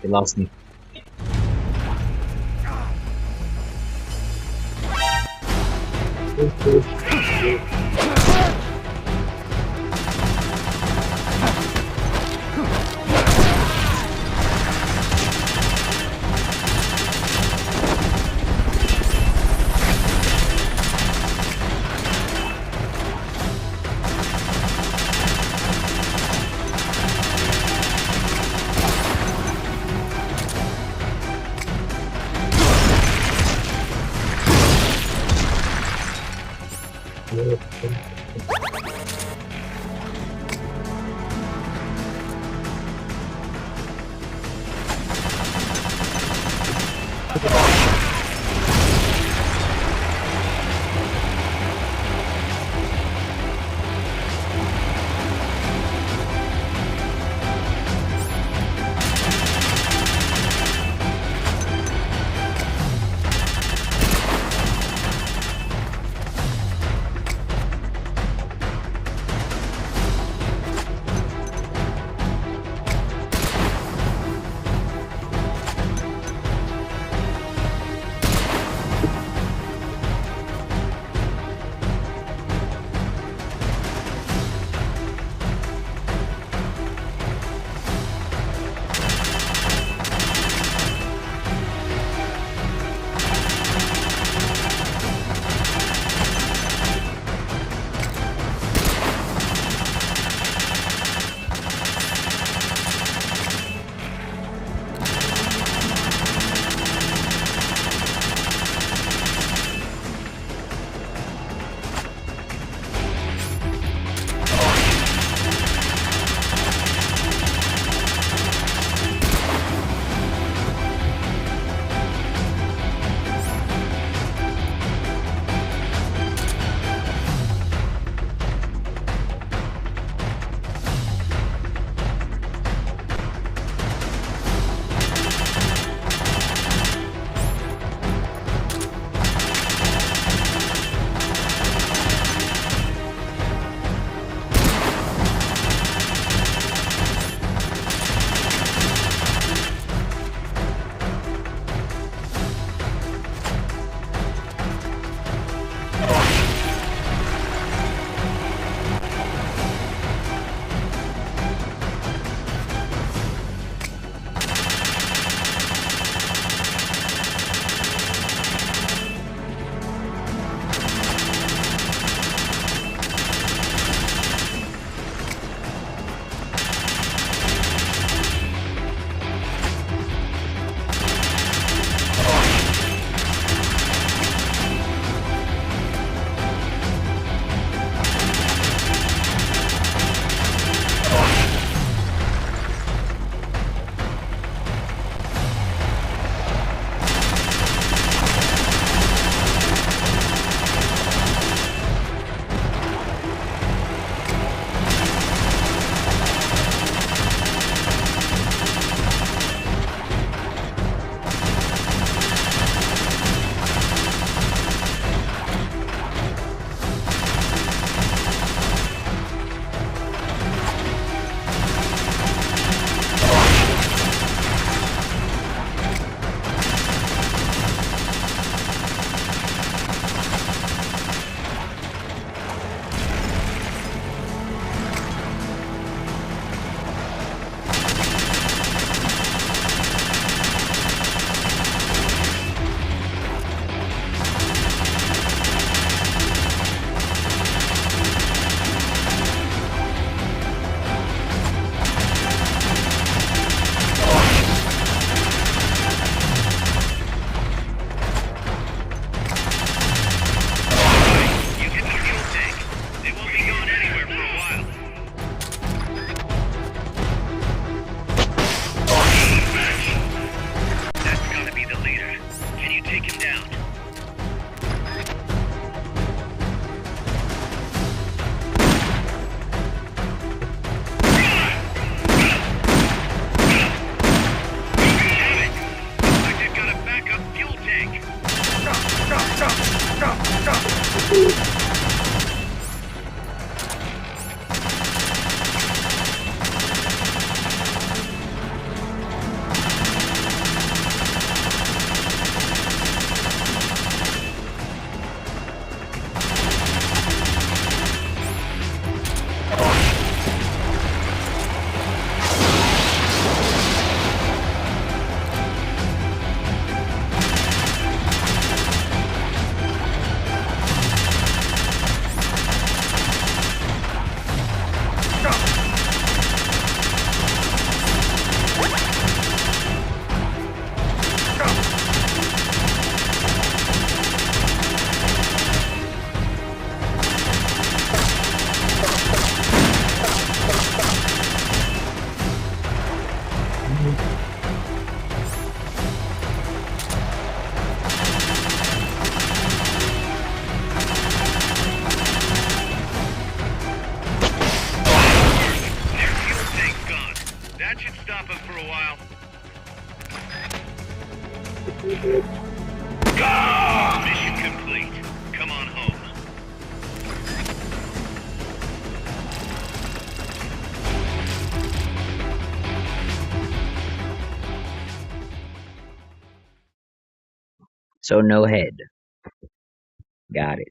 They lost me. Mission complete. Come on home. So no head. Got it.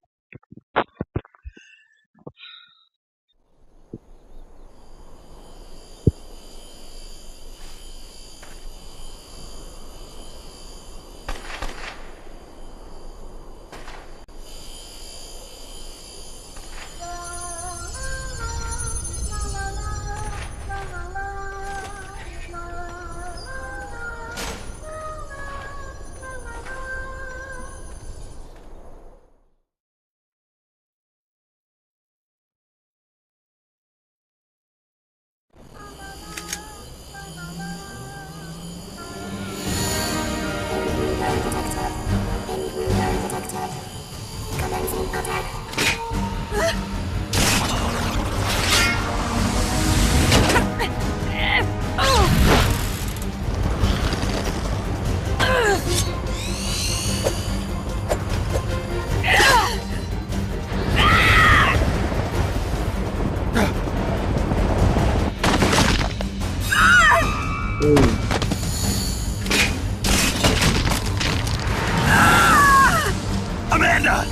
Amanda!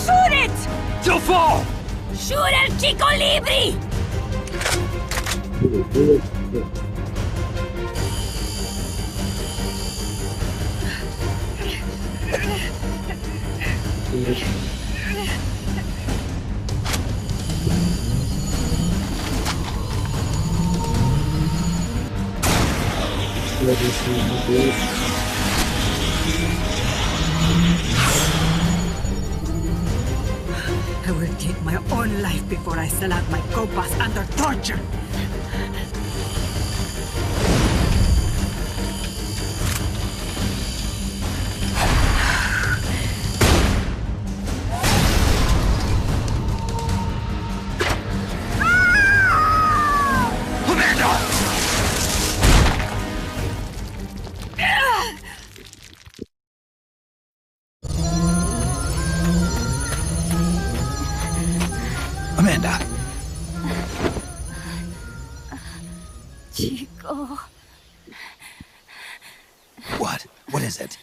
Shoot it! She'll fall! Shoot el Chico Libri! I will take my own life before I sell out my compas under torture. Amanda! Chico. What? What is it?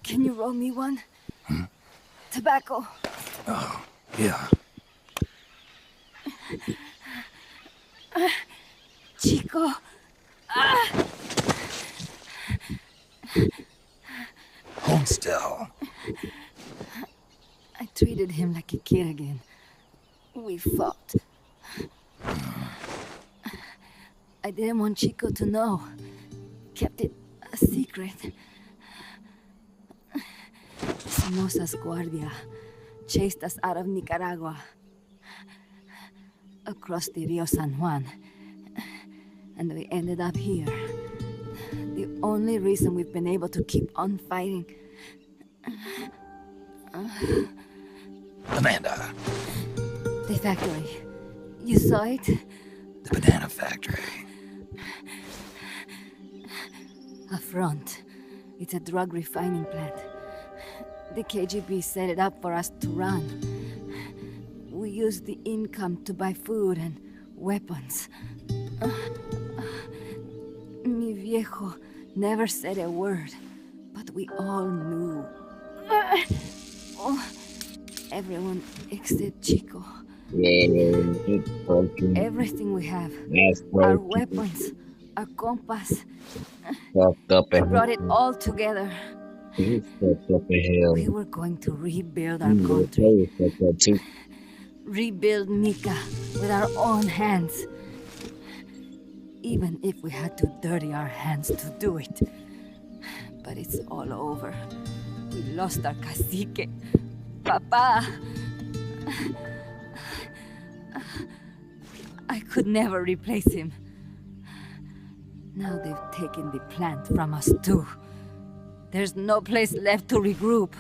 Can you roll me one? Tobacco. Oh, yeah. Chico. Hold still. I treated him like a kid again. We fought. I didn't want Chico to know. Kept it a secret. Somoza's Guardia chased us out of Nicaragua, across the Rio San Juan, and we ended up here. The only reason we've been able to keep on fighting. Amanda. The factory. You saw it? The banana factory. A front. It's a drug refining plant. The KGB set it up for us to run. We used the income to buy food and weapons. Mi viejo never said a word, but we all knew. Everyone except Chico. It's broken. Everything we have. That's Our broken. weapons, our compass. Fucked up We as brought it hell. all together. He's fucked up as hell. We were going to rebuild our The country. player's fucked up too. Rebuild Nika with our own hands. Even if we had to dirty our hands to do it. But it's all over. We lost our cacique. Papa! I could never replace him. Now they've taken the plant from us too. There's no place left to regroup.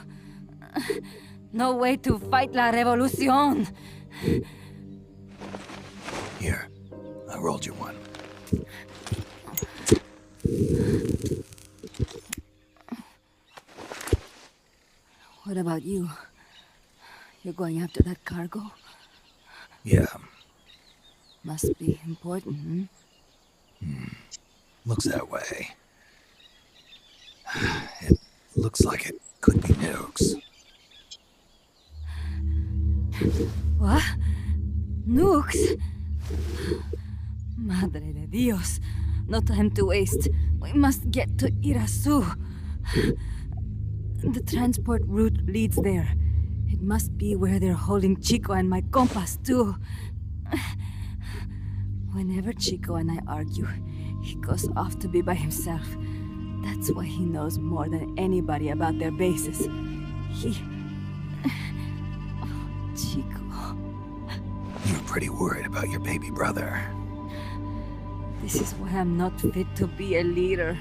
No way to fight la revolucion. Here, I rolled you one. What about you? You're going after that cargo? Yeah. Must be important, Looks that way. It looks like it could be nukes. What? Nukes? Madre de Dios. No time to waste. We must get to Irasu. The transport route leads there. It must be where they're holding Chico and my compas too. Whenever Chico and I argue, he goes off to be by himself. That's why he knows more than anybody about their bases. He... Chico... You're pretty worried about your baby brother. This is why I'm not fit to be a leader.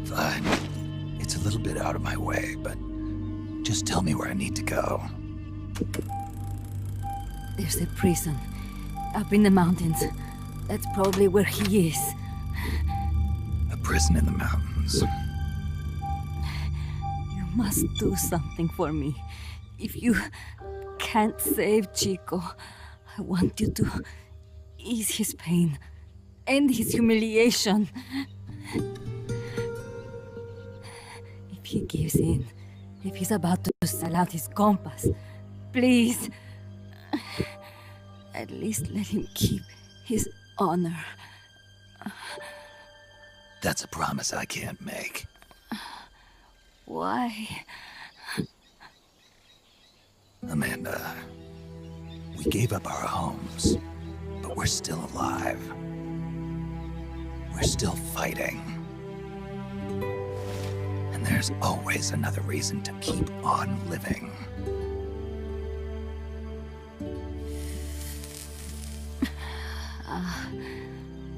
Fine. It's a little bit out of my way, but just tell me where I need to go. There's a prison up in the mountains. That's probably where he is. A prison in the mountains. You must do something for me. If you can't save Chico, I want you to ease his pain, end his humiliation. If he gives in, if he's about to sell out his compass, please, at least let him keep his honor. That's a promise I can't make. Why? Amanda, we gave up our homes, but we're still alive. We're still fighting. And there's always another reason to keep on living.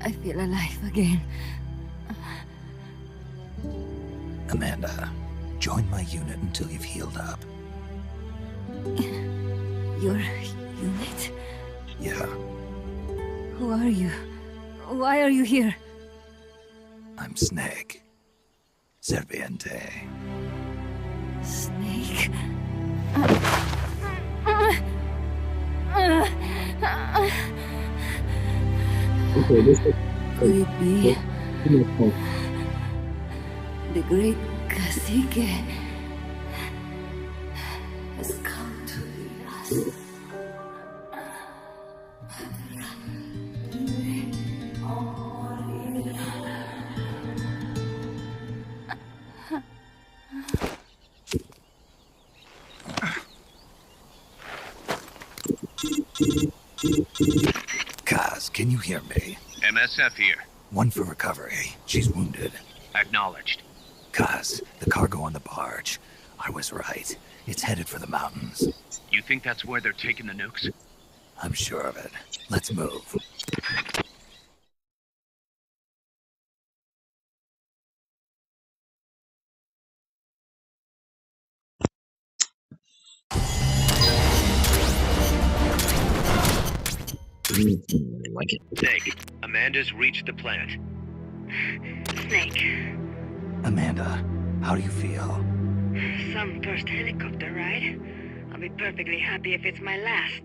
I feel alive again. Amanda, join my unit until you've healed up. Your unit? Yeah, Who are you? Why are you here? I'm Snake. Serviente. Snake? Okay, this is Could it be cool. the great cacique has come to us? Kaz, can you hear me? MSF here. One for recovery. She's wounded. Acknowledged. Kaz, the cargo on the barge. I was right. It's headed for the mountains. You think that's where they're taking the nukes? I'm sure of it. Let's move. Like it. Snake, Amanda's reached the plant. Snake, Amanda, how do you feel? some first helicopter ride. I'll be perfectly happy if it's my last.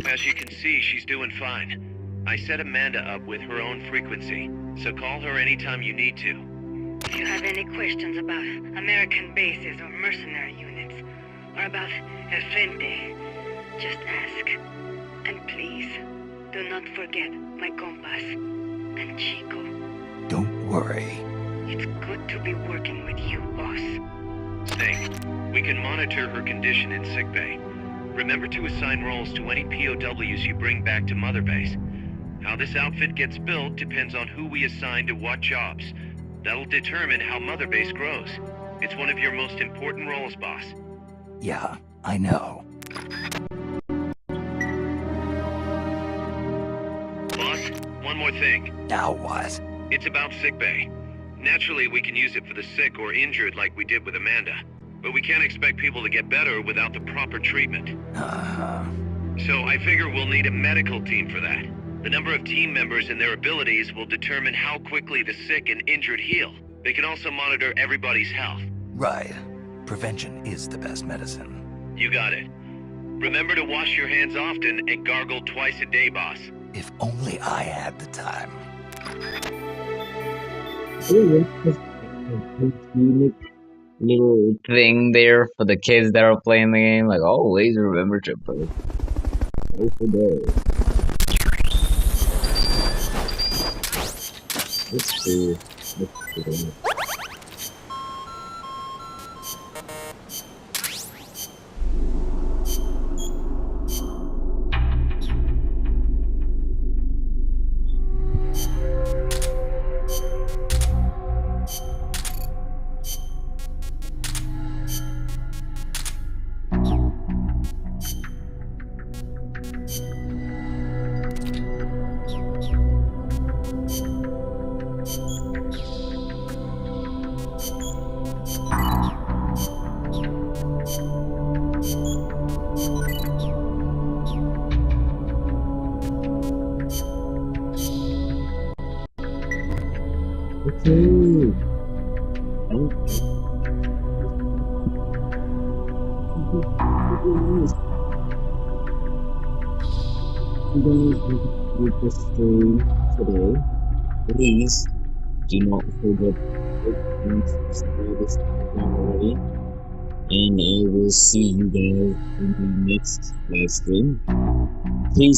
As you can see, she's doing fine. I set Amanda up with her own frequency, so call her anytime you need to. If you have any questions about American bases or mercenary units, or about El Frente, just ask. And please, do not forget my compass and Chico. Don't worry. It's good to be working with you, boss. Snake, we can monitor her condition in sickbay. Remember to assign roles to any POWs you bring back to Mother Base. How this outfit gets built depends on who we assign to what jobs. That'll determine how Mother Base grows. It's one of your most important roles, boss. Yeah, I know. Boss, one more thing. Now what? It's about sickbay. Naturally, we can use it for the sick or injured like we did with Amanda. But we can't expect people to get better without the proper treatment. So I figure we'll need a medical team for that. The number of team members and their abilities will determine how quickly the sick and injured heal. They can also monitor everybody's health. Right. Prevention is the best medicine. You got it. Remember to wash your hands often and gargle twice a day, boss. If only I had the time. Little thing there for the kids that are playing the game, like always remember to put twice a day. Let's see. Let's see. With the stream today, please do not forget to subscribe this already, and I will see you guys in the next live stream.